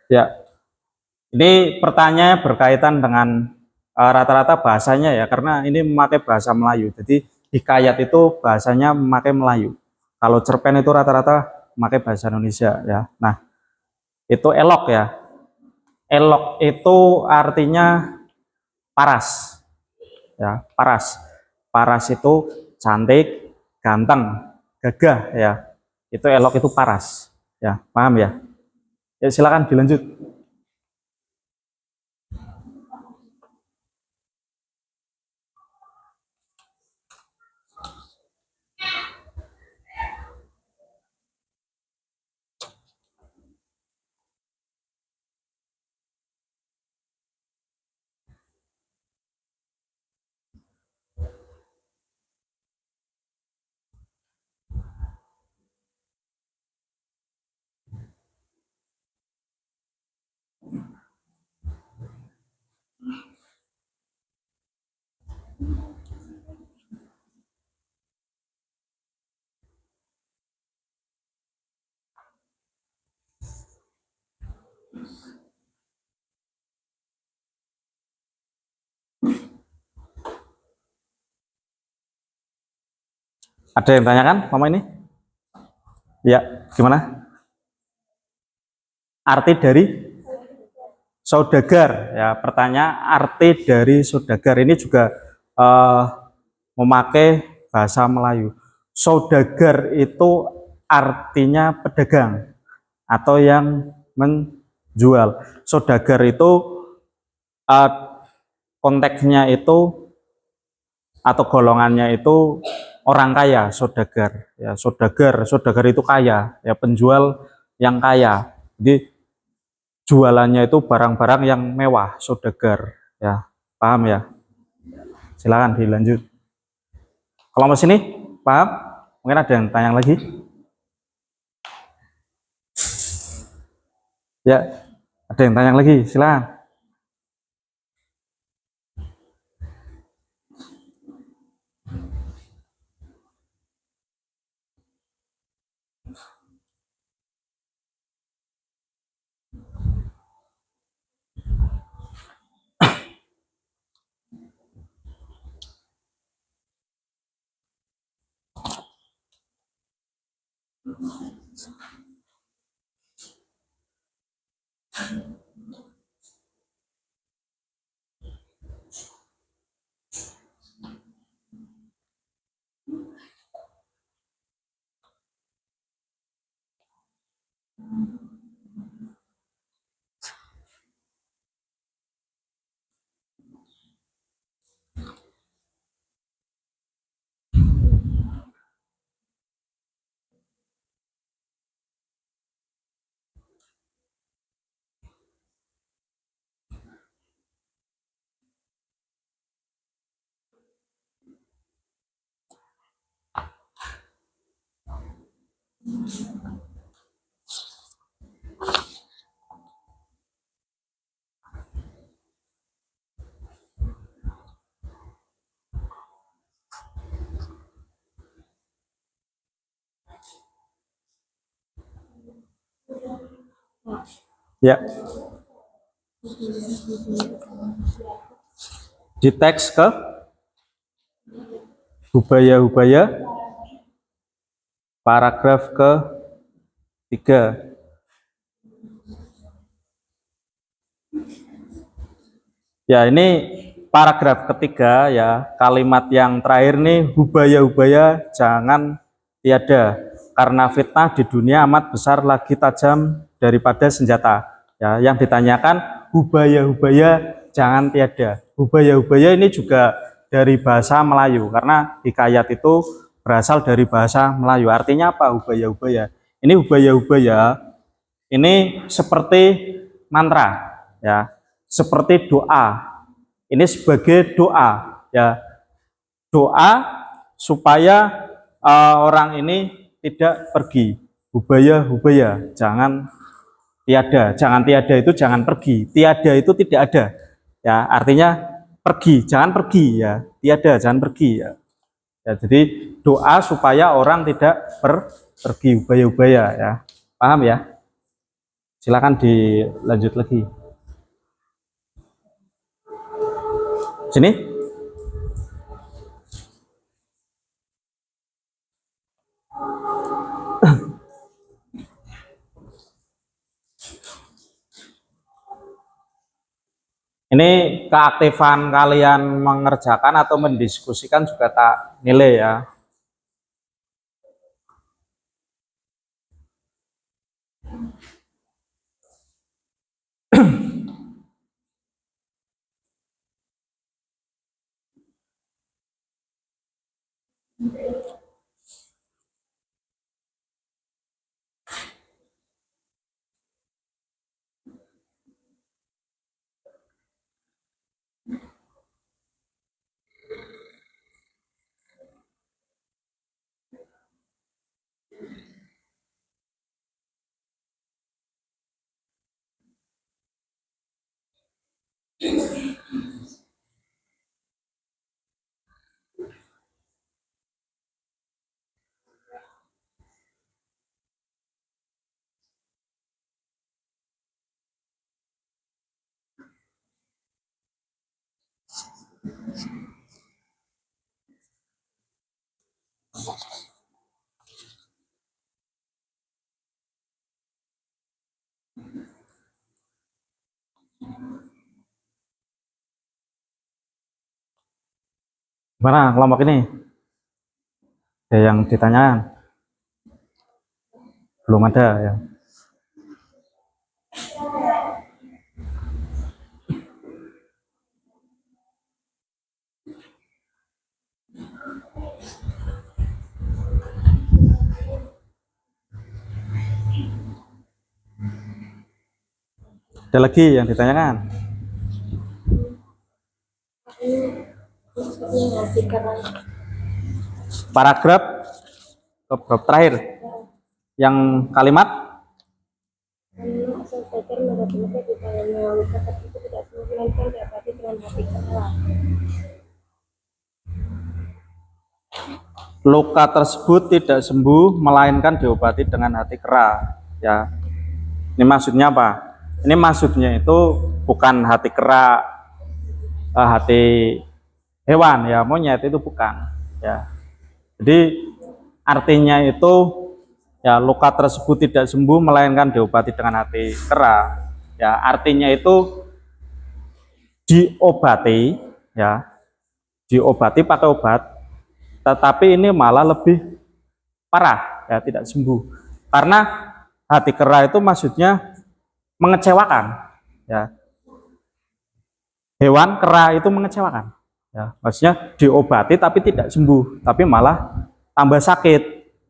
Ya, ini pertanyaannya berkaitan dengan rata-rata bahasanya ya, karena ini memakai bahasa Melayu. Jadi hikayat itu bahasanya memakai Melayu. Kalau cerpen itu rata-rata memakai bahasa Indonesia ya. Nah, itu elok ya. Elok itu artinya paras ya, paras. Paras itu cantik, ganteng, gagah ya. Itu elok itu paras ya, paham ya? Ya silakan dilanjut. Ada yang tanyakan Mama ini? Ya, gimana? Arti dari saudagar ya, pertanyaan arti dari saudagar ini juga memakai bahasa Melayu. Saudagar itu artinya pedagang atau yang menjual. Saudagar itu uh, konteksnya itu atau golongannya itu orang kaya, saudagar ya. Saudagar itu kaya ya, penjual yang kaya. Jadi jualannya itu barang-barang yang mewah, saudagar ya. Paham ya? Silakan dilanjut. Kalau mas ini paham? Mungkin ada yang tanya lagi? Ya, ada yang tanya lagi? Silakan. Ya. Di teks ke hubaya-hubaya paragraf ke-3. Ya, ini paragraf ketiga ya, kalimat yang terakhir nih, hubaya-hubaya jangan tiada, karena fitnah di dunia amat besar lagi tajam daripada senjata. Ya, yang ditanyakan hubaya-hubaya jangan tiada. Hubaya-hubaya ini juga dari bahasa Melayu, karena hikayat itu berasal dari bahasa Melayu. Artinya apa hubaya-hubaya? Ini hubaya-hubaya ini seperti mantra ya, seperti doa. Ini sebagai doa ya, doa supaya orang ini tidak pergi. Hubaya-hubaya jangan tiada. Jangan tiada itu jangan pergi, tiada itu tidak ada ya, artinya pergi, jangan pergi ya, tiada jangan pergi ya. Ya, jadi doa supaya orang tidak pergi, hubaya-hubaya ya. Paham ya? Silakan dilanjut lagi. Sini. Ini keaktifan kalian mengerjakan atau mendiskusikan juga tak nilai ya. Gimana kelompok ini? Ada yang ditanyakan? Belum ada ya. Ada lagi yang ditanyakan? Paragraf terakhir yang kalimat luka tersebut tidak sembuh melainkan diobati dengan hati kera ya. Ini maksudnya apa? Ini maksudnya itu bukan hati kera, hati hewan ya, monyet itu bukan ya. Jadi artinya itu ya, luka tersebut tidak sembuh melainkan diobati dengan hati kera ya. Artinya itu diobati ya, diobati pakai obat, tetapi ini malah lebih parah ya, tidak sembuh. Karena hati kera itu maksudnya mengecewakan ya. Hewan kera itu mengecewakan ya, maksudnya diobati tapi tidak sembuh, tapi malah tambah sakit,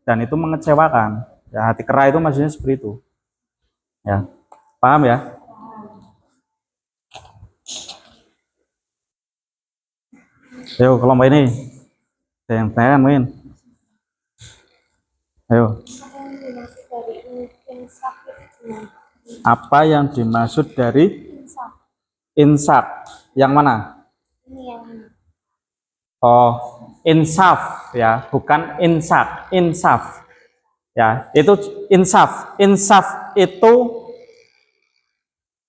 dan itu mengecewakan ya. Hati kera itu maksudnya seperti itu ya. Paham ya? Ayo kelompok ini ada yang tanya mungkin. Ayo, apa yang dimaksud dari insaf? Yang mana? Oh, insaf ya, bukan insaf. Insaf ya, itu insaf. Insaf itu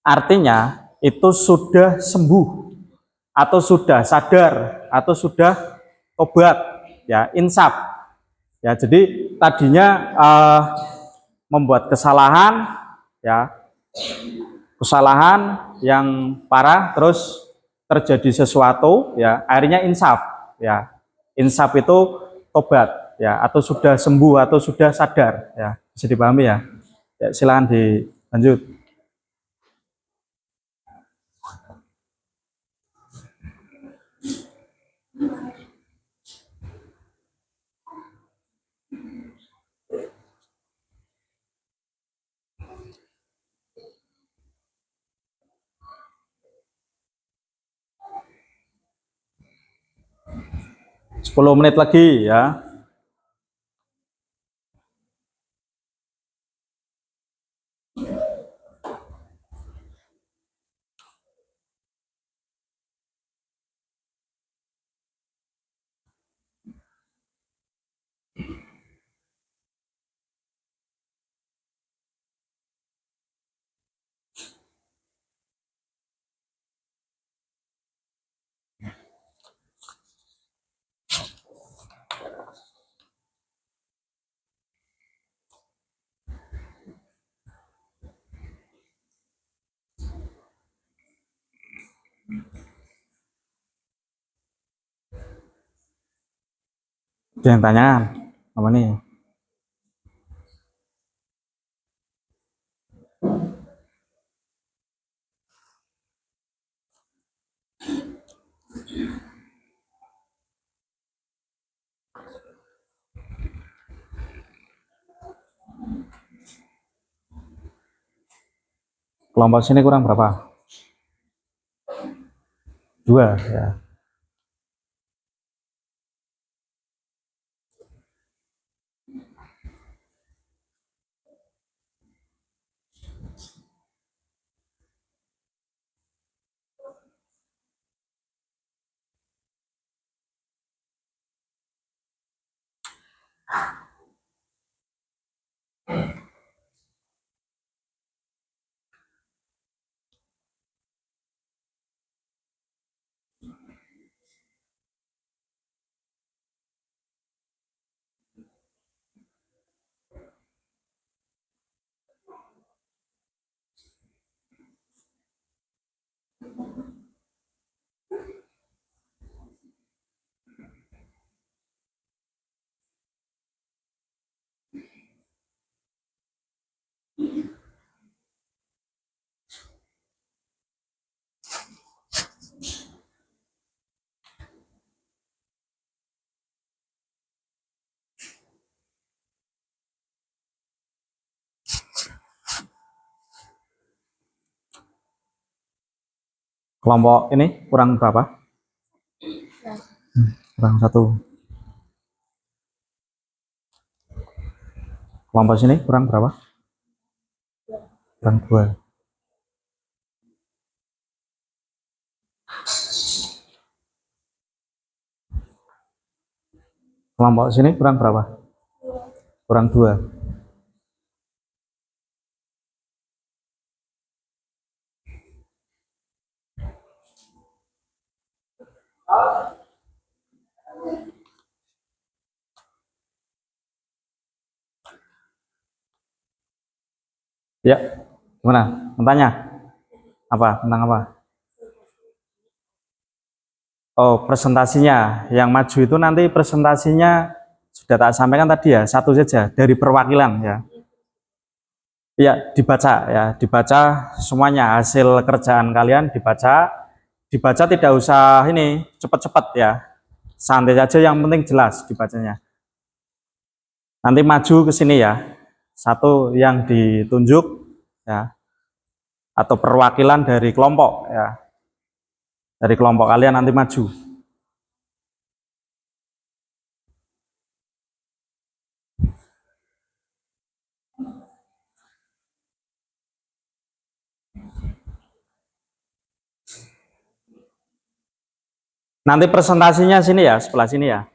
artinya itu sudah sembuh atau sudah sadar atau sudah tobat ya, insaf ya. Jadi tadinya membuat kesalahan ya, kesalahan yang parah, terus terjadi sesuatu ya, akhirnya insaf ya. Insaf itu tobat ya, atau sudah sembuh atau sudah sadar ya. Bisa dipahami ya? Ya, silakan dilanjut. Sepuluh menit lagi ya. Jangan tanya apa nih? Kelompok sini kurang berapa? 2 ya. Kelompok ini kurang berapa? Kurang 1. Kelompok sini kurang berapa? Kurang 2. Kelompok sini kurang berapa? Kurang 2. Ya, gimana? Tanya apa? Tentang apa? Oh, presentasinya. Yang maju itu nanti presentasinya sudah tak sampaikan tadi ya, satu saja dari perwakilan ya. Ya, dibaca semuanya hasil kerjaan kalian dibaca tidak usah ini cepat-cepat ya. Santai saja yang penting jelas dibacanya. Nanti maju ke sini ya. Satu yang ditunjuk ya atau perwakilan dari kelompok ya. Dari kelompok kalian nanti maju. Nanti presentasinya sini ya, sebelah sini ya.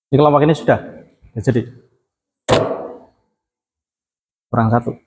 Ini kelompok ini sudah. Ya, jadi kurang 1.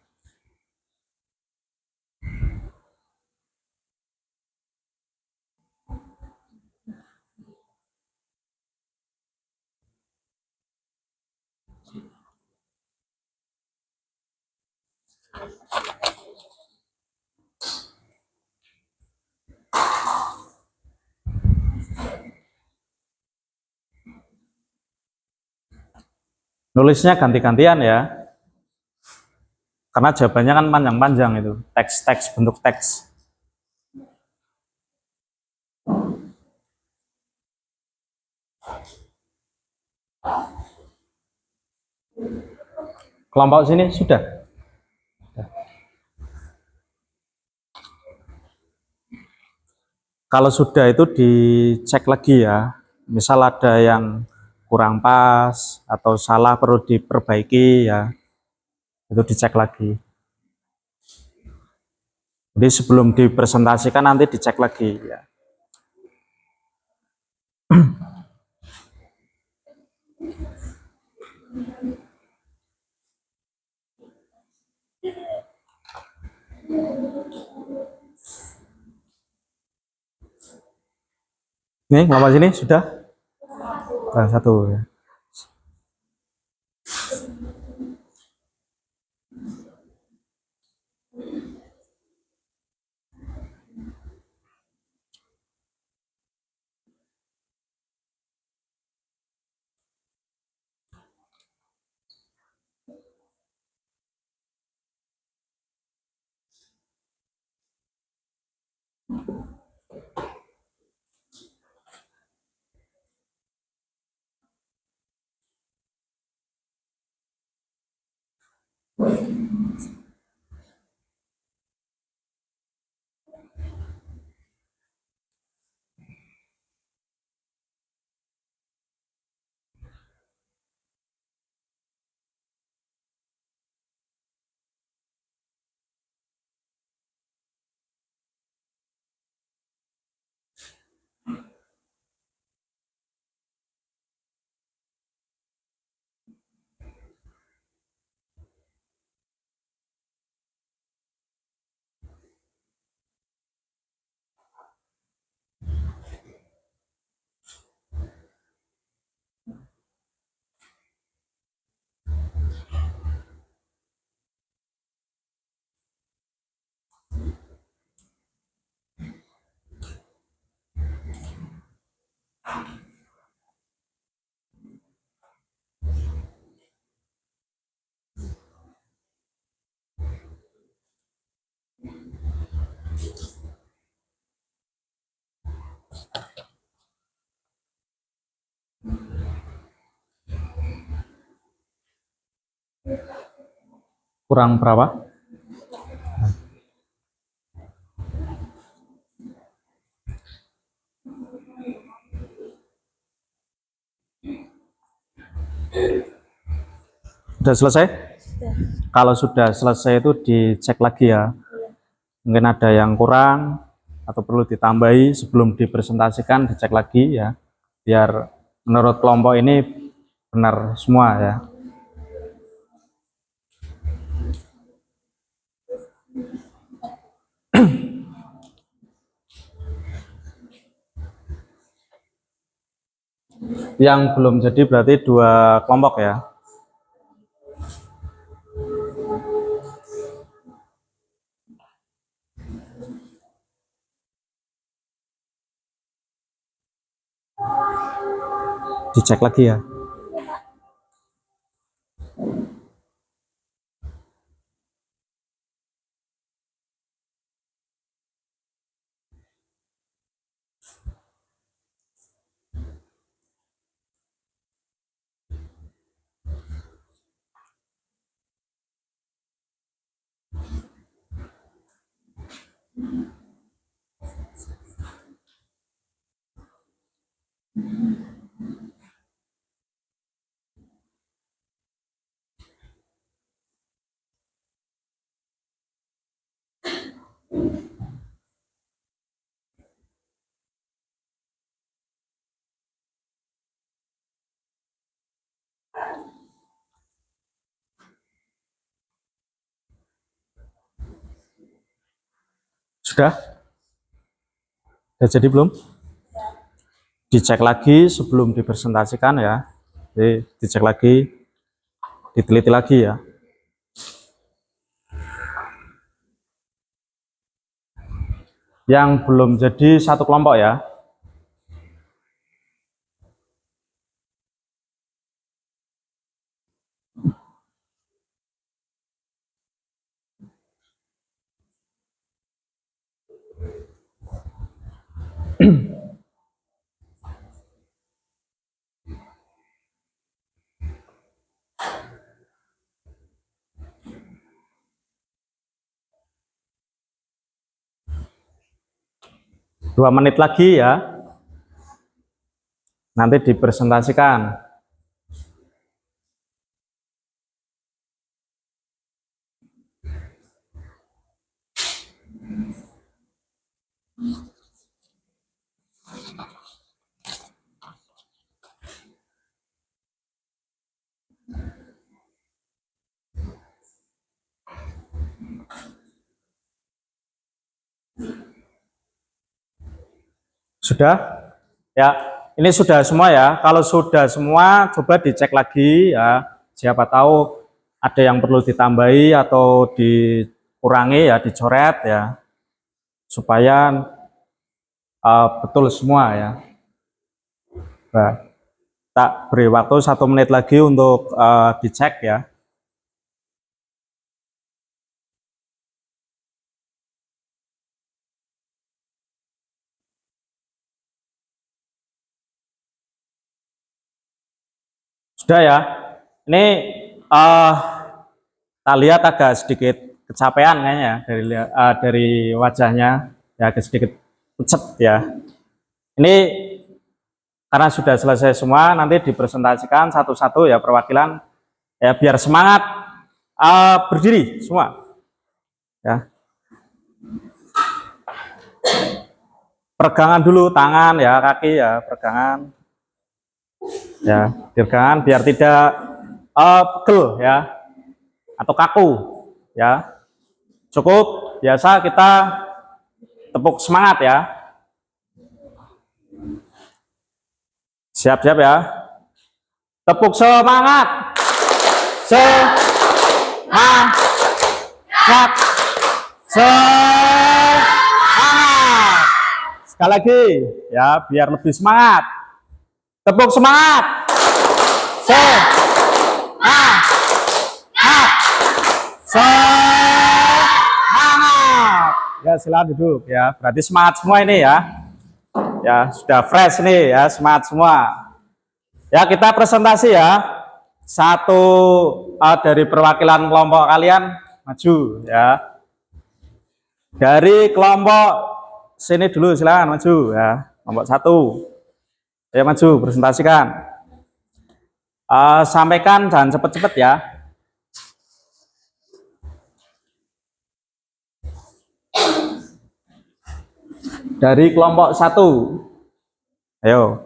Nulisnya ganti-gantian ya. Karena jawabannya kan panjang-panjang itu. Teks-teks, bentuk teks. Kelompok sini sudah. Kalau sudah itu dicek lagi ya. Misal ada yang kurang pas atau salah perlu diperbaiki ya. Itu dicek lagi. Jadi sebelum dipresentasikan nanti dicek lagi ya. Ini kelompok sini sudah. Kurang 1 ya. Kurang berapa? Sudah selesai? Sudah. Kalau sudah selesai itu dicek lagi ya. Mungkin ada yang kurang atau perlu ditambahi sebelum dipresentasikan, dicek lagi ya. Biar menurut kelompok ini benar semua ya. Yang belum jadi berarti 2 kelompok ya. Dicek lagi ya. Sudah? Sudah jadi belum? Dicek lagi sebelum dipresentasikan ya. Jadi dicek lagi, diteliti lagi ya. Yang belum jadi satu kelompok ya. Dua menit lagi ya. Nanti dipresentasikan. Sudah? Ya, ini sudah semua ya. Kalau sudah semua, coba dicek lagi ya. Siapa tahu ada yang perlu ditambahi atau dikurangi ya, dicoret ya, supaya betul semua ya. Nah, tak beri waktu 1 menit lagi untuk dicek ya. Sudah ya. Ini kita lihat agak sedikit kecapean kayaknya dari wajahnya ya, agak sedikit pucat ya. Ini karena sudah selesai semua, nanti dipresentasikan satu-satu ya perwakilan ya, biar semangat berdiri semua ya. Pegangan dulu tangan ya, kaki ya, pegangan ya, pegangan biar tidak pegel ya atau kaku ya. Cukup biasa kita tepuk semangat ya. Siap-siap ya. Tepuk semangat. Semangat. Semangat. Sekali lagi ya, biar lebih semangat. Tepuk semangat. Semangat. Semangat. Ya, silakan duduk ya. Berarti semangat semua ini ya. Ya, sudah fresh nih ya, semangat semua. Ya, kita presentasi ya. Satu dari perwakilan kelompok kalian maju ya. Dari kelompok sini dulu silakan maju ya. Kelompok 1. Ya, maju presentasikan. Sampaikan jangan cepet-cepet ya. Dari kelompok 1. Ayo.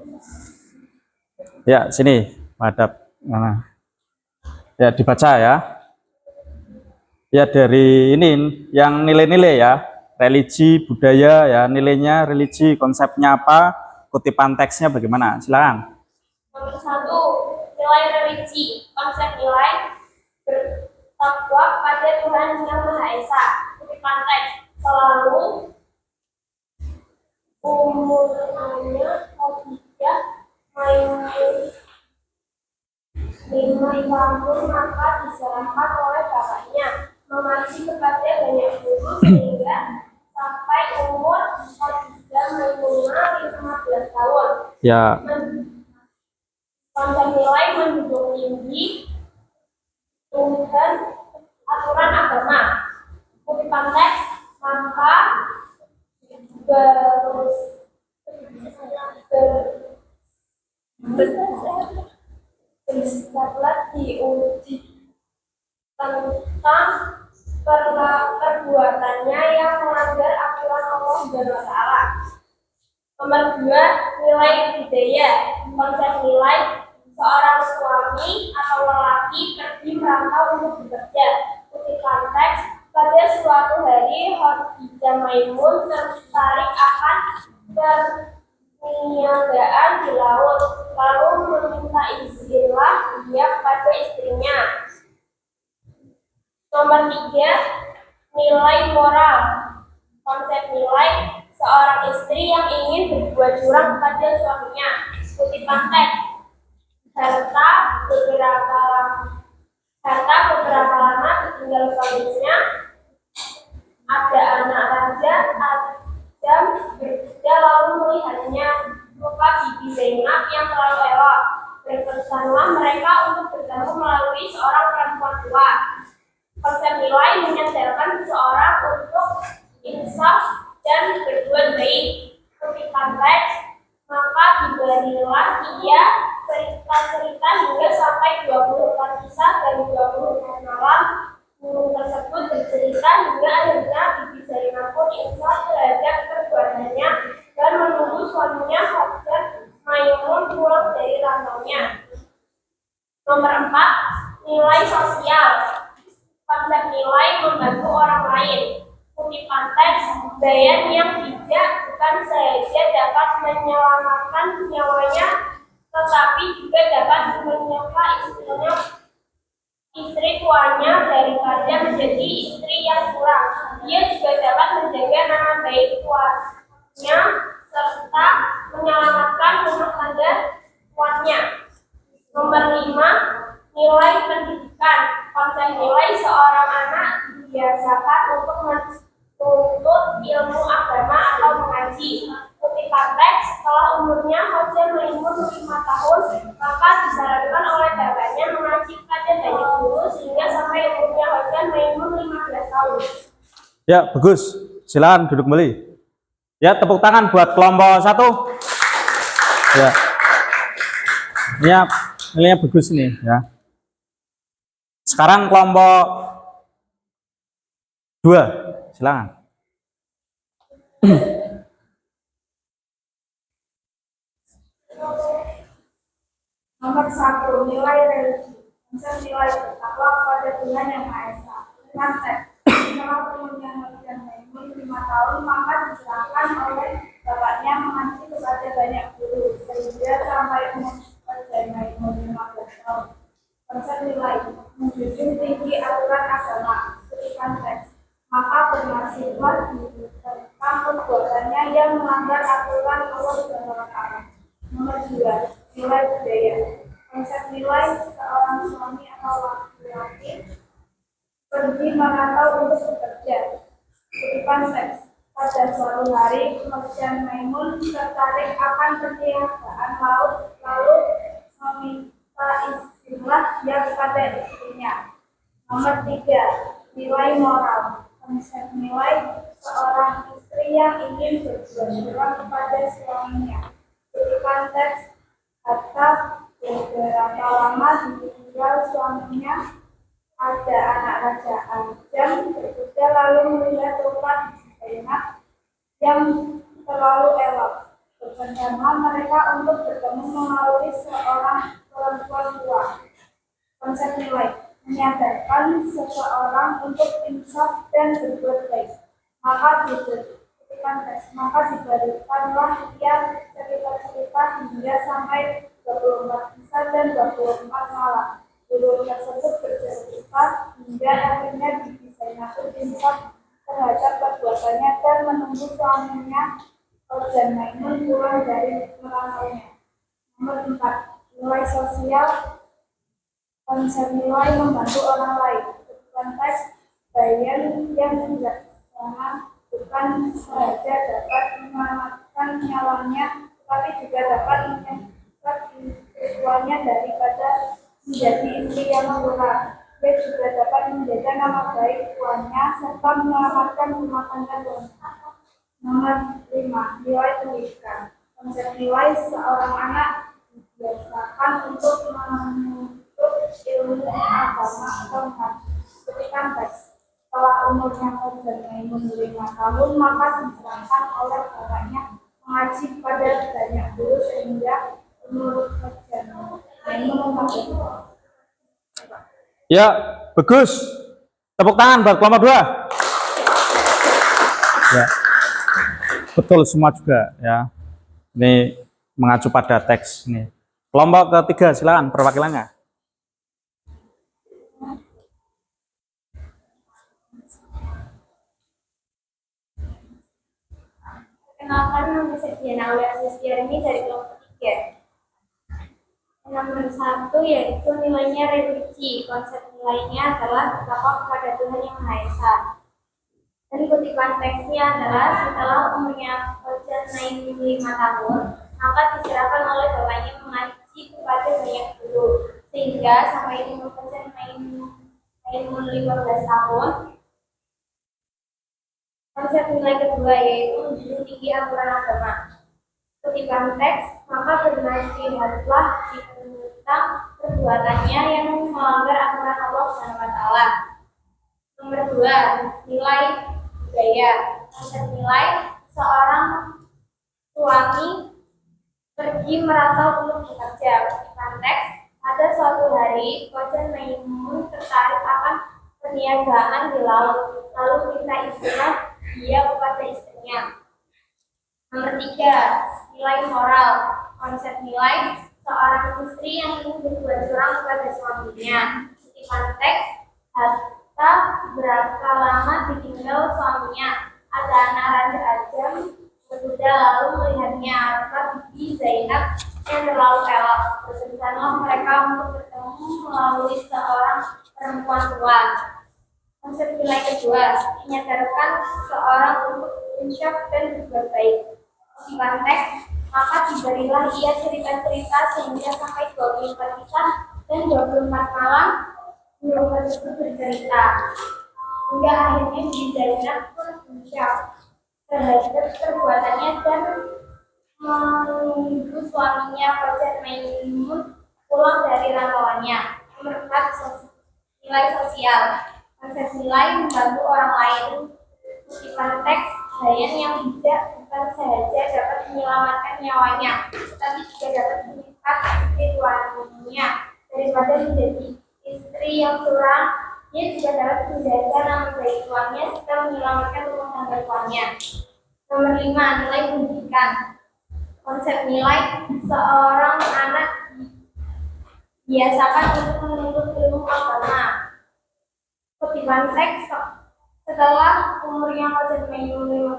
Ya, sini hadap mana? Ya, dibaca ya. Ya, dari ini yang nilai-nilai ya. Religi, budaya ya, nilainya religi, konsepnya apa, kutipan teksnya bagaimana? Silakan. Nomor 1, nilai religi. Konsep nilai bertakwa pada Tuhan Yang Maha Esa. Kutipan teks selalu umurnya tidak main kampung maka diserahkan oleh bapaknya mengaji kepada banyak guru sehingga sampai umur Khadijah Maimunah 15 tahun. Ya. Konsep nilai menjunjung tinggi Tuhan aturan agama. Kutipan teks maka bersifat diuji tentang perbuatannya yang melanggar aturan Allah Subhanahu wa Ta'ala. Nomor 2, nilai budaya. Konsep nilai seorang suami atau lelaki pergi merantau untuk bekerja. Kutipan teks pada suatu hari Khadijah dan Maimun tertarik akan perniagaan di laut, lalu meminta izinlah dia kepada istrinya. Nomor 3, nilai moral. Konsep nilai seorang istri yang ingin berbuat curang kepada suaminya. Kutipan teks. Harta beberapa lama ditinggal suaminya. Ada anak raja, Adam berbeda lalu melihatnya rupa Bibi Zainab yang terlalu elok. Berpesanlah mereka untuk bertemu melalui seorang perempuan tua. Konsep nilai menyadarkan seseorang untuk insaf dan berbuat baik. Kutipan teks, maka diberilah ia cerita-cerita hingga sampai 24 kisah dan 24 malam. Burung tersebut bercerita hingga akhirnya Bibi Zainab pun insaf terhadap perbuatannya dan menunggu suaminya Hadrat Maimun pulang dari rantaunya. Nomor 4, nilai sosial. Konsep nilai membantu orang lain. Kutipan teks, Dayan yang bijak bukan saja dapat menyelamatkan nyawanya, tetapi juga dapat menyelamatkan istri tuanya daripada menjadi istri yang kurang. Dia juga dapat menjaga nama baik tuanya serta menyelamatkan rumah tangga tuannya. Nomor 5, nilai pendidikan. Konsep nilai seorang anak dibiasakan untuk menuntut ilmu agama atau mengaji. Kutipan teks, setelah umurnya Hadrat Maimun 5 tahun, maka disarankan oleh bapaknya mengaji pada banyak guru sehingga sampai umurnya Hadrat Maimun 15 tahun. Ya, bagus. Silakan duduk kembali. Ya, tepuk tangan buat kelompok 1. Ya. Nilainya bagus nih, ya. Sekarang kelompok 2. Silakan. Nomor 1, nilai religi. Konsep nilai bertakwa kepada Tuhan Yang Maha Esa. Konsep, setelah umurnya Hadrat Maimun 5 tahun, maka diserahkan oleh bapaknya mengaji kepada banyak guru sehingga sampai umur Hadrat Maimun 15 tahun. Konsep nilai, menjunjung tinggi aturan agama. Kutipan teks, maka bernasiblah tentang perbuatannya yang melanggar aturan Allah SWT. Nomor 2, nilai budaya. Konsep nilai seorang suami atau laki-laki pergi merantau untuk bekerja. Kutipan teks, pada suatu hari Hadrat Maimun tertarik akan perniagaan laut lalu meminta izinlah dia kepada istrinya. Nomor 3, nilai moral. Konsep nilai seorang istri yang ingin berbuat curang kepada suaminya. Kutipan teks, harta beberapa lama ditinggal suaminya. Ada anak raja Adam bekerja lalu melihat rupa Zainab yang terlalu elok. Berpendapat mereka untuk bertemu melalui seorang perempuan tua. Konsep nilai menyadarkan seseorang untuk insaf dan berbuat baik. Maka diberikanlah ia cerita-cerita hingga sampai 24 kisah dan 24 malam. Guru tersebut bercerita hingga akhirnya Bibi Zainab insaf terhadap perbuatannya dan menunggu suaminya Hadrat Maimun pulang dari merantaunya. Nomor 4, nilai sosial. Konsep nilai membantu orang lain. Konteks, Dayan yang bijaksana bukan saja dapat menyelamatkan nyawanya, tetapi juga dapat menyelamatkan istri-tuanya daripada menjadi istri yang kurang. Dia juga dapat menjaga nama baik tuannya serta menyelamatkan rumah tangga tuannya. Nomor 5, nilai pendidikan. Konsep nilai seorang anak dibiasakan untuk menuntut ilmu agama atau mengaji. Kutipan teks, setelah umurnya Hadrat Maimun 5 tahun, maka diserahkan oleh bapaknya mengaji pada banyak guru sehingga umur Hadrat Maimun 15 tahun. Ya, bagus. Tepuk tangan buat kelompok 2. Ya, betul semua juga ya. Ini mengacu pada teks ini. Kelompok ketiga, silakan perwakilannya. Perkenalkan, nama saya Diana Aulia ini dari kelompok 3. Nomor 1 yaitu nilainya religi. Konsep nilainya adalah bertakwa kepada Tuhan Yang Maha Esa. Dan kutipan teksnya adalah setelah umurnya Fajar naik 5 tahun, maka diserahkan oleh bapaknya mengaji kepada banyak guru. Sehingga sampai umur Fajar naik 15 tahun, konsep nilai kedua yaitu menjunjung tinggi aturan agama. Kutipan teks, maka bernasihatlah tentang perbuatannya yang melanggar aturan Allah Subhanahu wa taala. Nomor 2, nilai budaya. Konsep nilai, seorang suami pergi merantau untuk bekerja. Kutipan teks, pada suatu hari Fajar Maimun tertarik akan perniagaan di laut, lalu minta izinnya dia kepada istrinya. Nomor 3, nilai moral. Konsep nilai, seorang istri yang ingin berbuat curang kepada suaminya. Kutipan teks, hatta berapa lama ditinggal suaminya. Ada anak raja Ajam berbeda lalu melihatnya, maka Bibi Zainab yang terlalu elok. Berencanalah mereka untuk bertemu melalui seorang perempuan tua. Konsep nilai kedua, menyadarkan seorang untuk insyaf dan berbuat baik. Kutipan teks, maka diberilah ia cerita-cerita sehingga sampai 24 kisah dan 24 malam beliau tersebut bercerita. Hingga akhirnya Bibi Zainab pun insyaf terhadap perbuatannya dan menunggu suaminya Fajar Maimun pulang dari rantauannya. Nomor 4, nilai sosial. Konsep nilai membantu orang lain. Kutipan teks, Dayan yang bijak bukan saja dapat menyelamatkan nyawanya, tetapi juga dapat mengikat istri tuannya. Daripada menjadi istri yang curang, dia juga dapat menjaga nama baik tuannya serta menyelamatkan rumah tangga tuannya. Nomor 5, nilai pendidikan. Konsep nilai, seorang anak biasakan untuk menuntut ilmu agama. Kutipan teks, setelah umurnya Fajar Maimun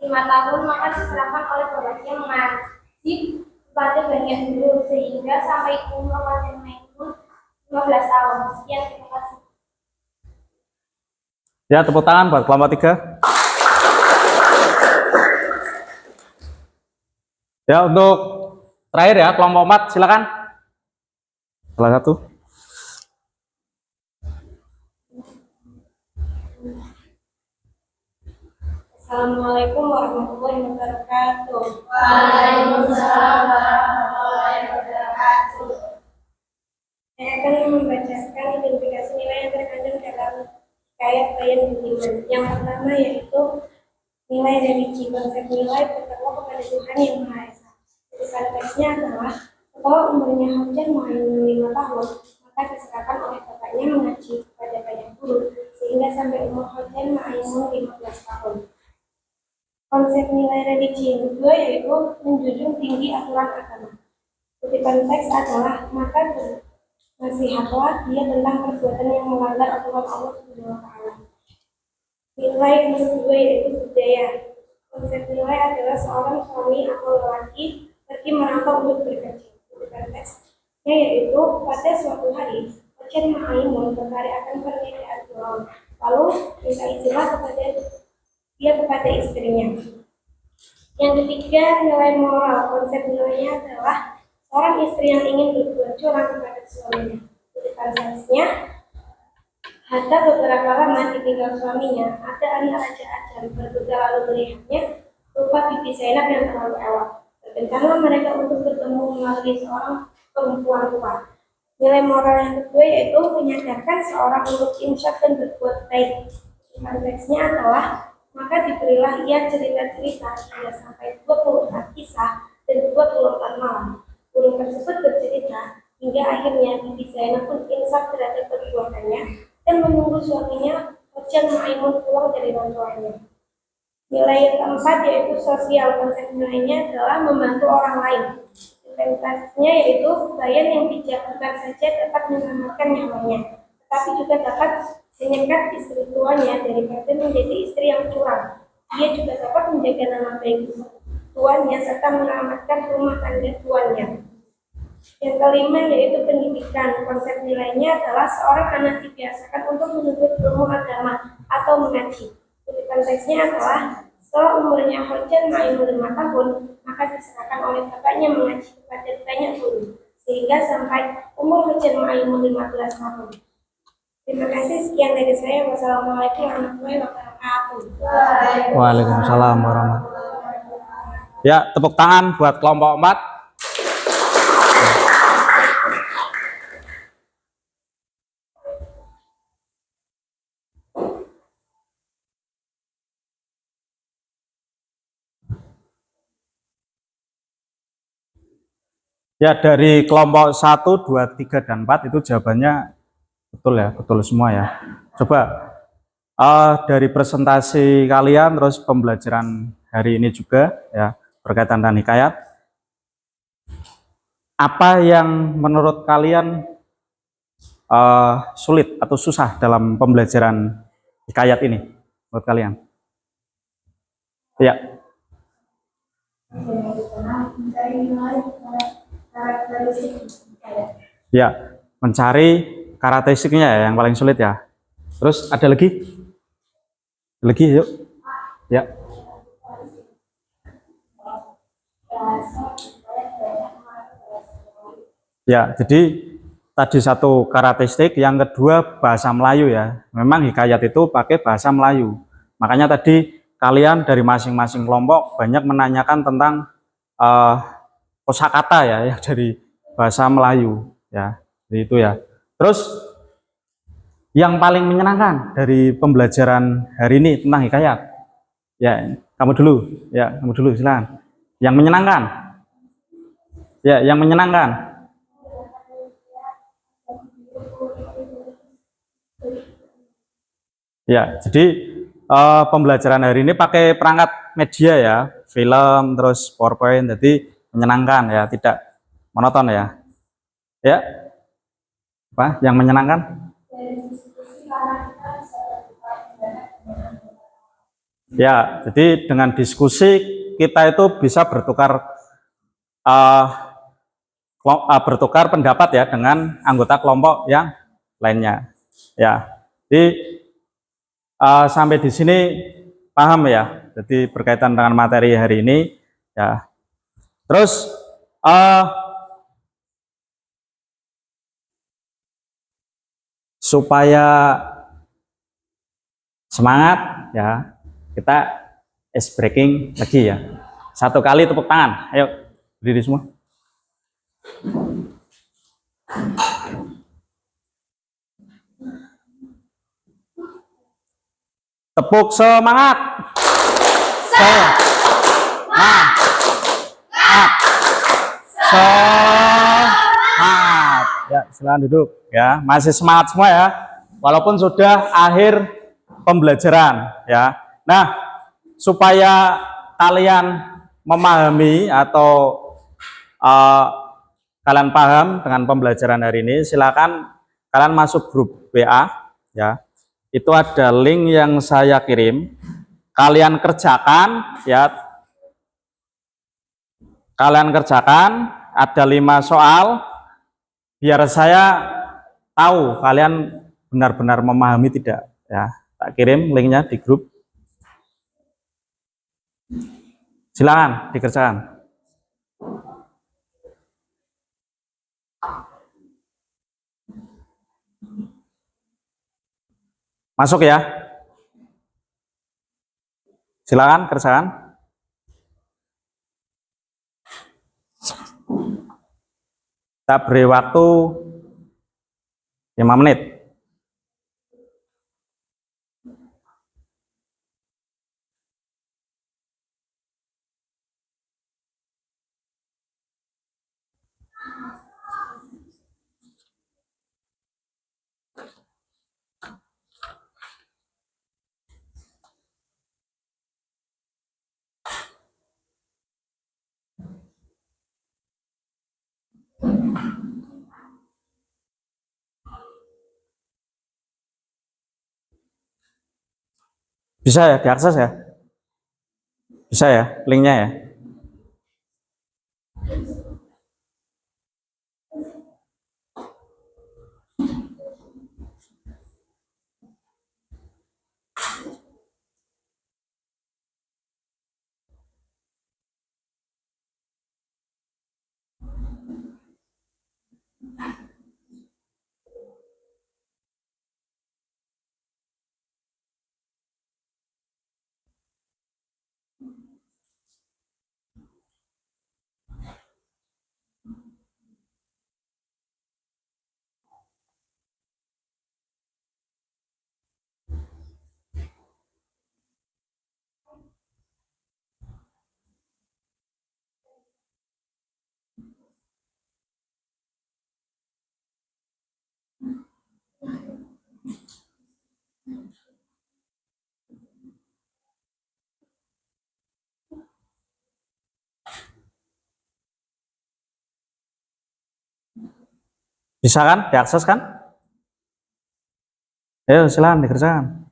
5 tahun, maka diserahkan oleh bapaknya mengaji kepada banyak guru sehingga sampai umur Fajar Maimun 15 tahun. Sekian, terima kasih. Ya, tepuk tangan buat kelompok 3. Ya, untuk terakhir ya, kelompok 4, silakan. Salah satu. Assalamualaikum warahmatullahi wabarakatuh. Waalaikumsalam warahmatullahi wabarakatuh. Saya akan membacakan identifikasi nilai yang terkandung dalam hikayat Bayan Budiman. Yang pertama yaitu nilai religi. Konsep nilai bertakwa kepada Tuhan Yang Maha Esa. Kutipan teksnya adalah setelah umurnya Fajar Maimun 5 tahun, maka diserahkan oleh bapaknya mengaji kepada banyak guru sehingga sampai umur Fajar Maimun 15 tahun. Konsep nilai religi yang kedua yaitu menjunjung tinggi aturan agama. Kutipan teks adalah maka nasihatlah dia tentang perbuatan yang melanggar aturan Allah Subhanahu wa taala. Nilai yang kedua yaitu budaya. Konsep nilai adalah seorang suami atau lelaki pergi merantau untuk bekerja. Kutipan teksnya yaitu pada suatu hari Fajar Maimun tertarik akan pernikahan di laut, lalu minta izinlah kepada istrinya. Yang ketiga, nilai moral. Konsep nilainya adalah seorang istri yang ingin berbuat curang kepada suaminya. Kutipan teksnya, hatta beberapa lama ditinggal suaminya, ada anak raja Ajam berbeda lalu melihatnya, rupa Bibi Zainab yang terlalu elok. Berkencanlah mereka untuk bertemu melalui seorang perempuan tua. Nilai moral yang kedua yaitu menyadarkan seorang untuk insyaf dan berbuat baik. Kutipan teksnya adalah maka diberilah ia cerita-cerita hingga sampai 24 kisah dan 24 malam. Burung tersebut bercerita hingga akhirnya Bibi Zainab pun insaf terhadap perbuatannya dan menunggu suaminya Fajar Maimun pulang dari rantauannya. Nilai yang keempat yaitu sosial. Konsep nilainya adalah membantu orang lain. Implementasinya yaitu bayan yang bijak bukan saja dapat menyelamatkan nyawanya, tetapi juga dapat menyekat istri tuanya daripada menjadi istri yang curang. Dia juga dapat menjaga nama baik tuannya serta menyelamatkan rumah tangga tuannya. Yang kelima yaitu pendidikan. Konsep nilainya adalah seorang anak dibiasakan untuk menuntut ilmu agama atau mengaji. Jadi konteksnya adalah setelah umurnya Hojen Maimun 5 tahun, maka diserahkan oleh bapaknya mengaji kepada banyak guru, sehingga sampai umur Hojen Maimun 15 tahun. Terima kasih, sekian dari saya. Wassalamualaikum warahmatullahi wabarakatuh. Waalaikumsalam warahmatullahi. Ya, tepuk tangan buat kelompok 4. Ya, dari kelompok 1, 2, 3, dan 4 itu jawabannya betul ya, betul semua ya. Coba dari presentasi kalian, terus pembelajaran hari ini juga ya, berkaitan dengan hikayat. Apa yang menurut kalian sulit atau susah dalam pembelajaran hikayat ini menurut kalian? Ya, ya, mencari karakteristiknya ya, yang paling sulit ya. Terus ada lagi? Lagi yuk. Ya. Ya, jadi tadi satu karakteristik, yang kedua bahasa Melayu ya. Memang hikayat itu pakai bahasa Melayu. Makanya tadi kalian dari masing-masing kelompok banyak menanyakan tentang kosakata ya, yang dari bahasa Melayu ya. Jadi itu ya. Terus yang paling menyenangkan dari pembelajaran hari ini tentang hikayat, ya kamu dulu, silakan. Yang menyenangkan, ya yang menyenangkan. Ya, jadi pembelajaran hari ini pakai perangkat media ya, film, terus PowerPoint, jadi menyenangkan ya, tidak monoton ya. Ya, apa? Yang menyenangkan? Ya, jadi dengan diskusi kita itu bisa uh, bertukar pendapat ya dengan anggota kelompok yang lainnya. Ya, jadi sampai di sini paham ya. Jadi berkaitan dengan materi hari ini ya. Terus supaya semangat ya, kita ice breaking lagi ya. Satu kali tepuk tangan. Ayo berdiri semua. Tepuk semangat. Semangat. Semangat. Ya, silakan duduk ya. Masih semangat semua ya. Walaupun sudah akhir pembelajaran ya. Nah, supaya kalian memahami atau kalian paham dengan pembelajaran hari ini, silakan kalian masuk grup WA ya. Itu ada link yang saya kirim. Kalian kerjakan ya. Kalian kerjakan, ada 5 soal, biar saya tahu kalian benar-benar memahami tidak ya. Tak kirim linknya di grup. Silakan dikerjakan. Masuk ya. Silakan kerjakan. Kita beri waktu 5 menit. Bisa ya diakses ya? Bisa ya linknya ya? Bisa kan diakses kan? Ayo silakan dikerjakan.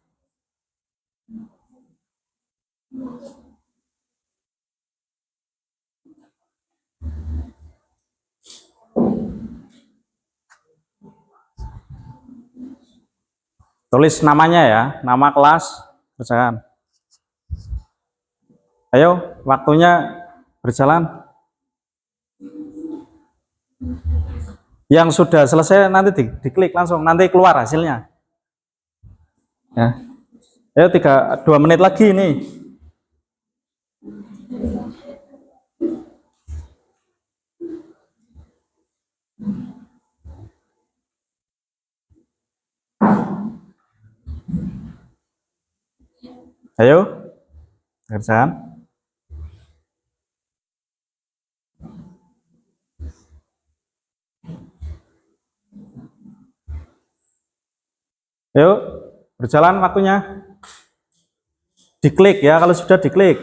Tulis namanya ya, nama kelas, kerjakan. Ayo, waktunya berjalan. Yang sudah selesai nanti diklik langsung, nanti keluar hasilnya. Ya. Ayo 2 menit lagi nih. Ayo, kerjaan. Ayo, berjalan waktunya. Diklik ya, kalau sudah diklik.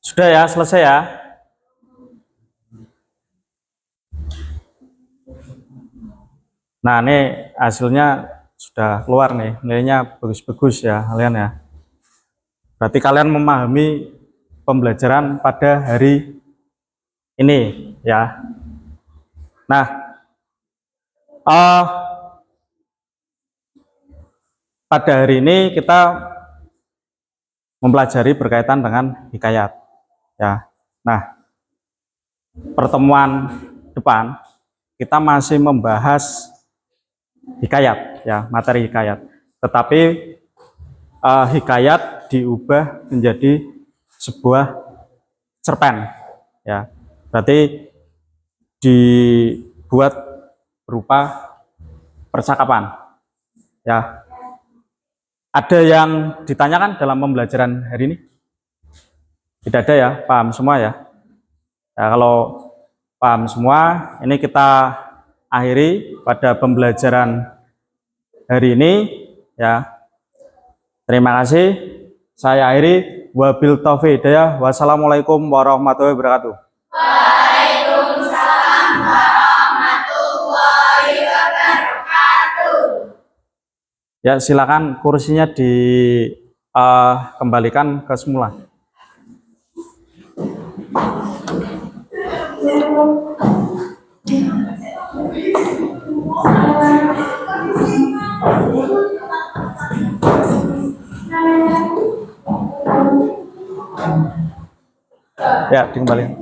Sudah ya, selesai ya. Nah, ini hasilnya sudah keluar nih, nilainya bagus-bagus ya kalian ya. Berarti kalian memahami pembelajaran pada hari ini ya. Nah, pada hari ini kita mempelajari berkaitan dengan hikayat ya. Nah, pertemuan depan kita masih membahas hikayat ya, materi hikayat. Tetapi hikayat diubah menjadi sebuah cerpen ya. Berarti dibuat berupa percakapan ya. Ada yang ditanyakan dalam pembelajaran hari ini? Tidak ada ya, paham semua ya? Ya, kalau paham semua, ini kita akhiri pada pembelajaran hari ini ya. Terima kasih. Saya akhiri, wabil taufiq hidayah. Wassalamualaikum warahmatullahi wabarakatuh. Ya, silakan kursinya kembalikan ke semula. Ya, dikembalikan.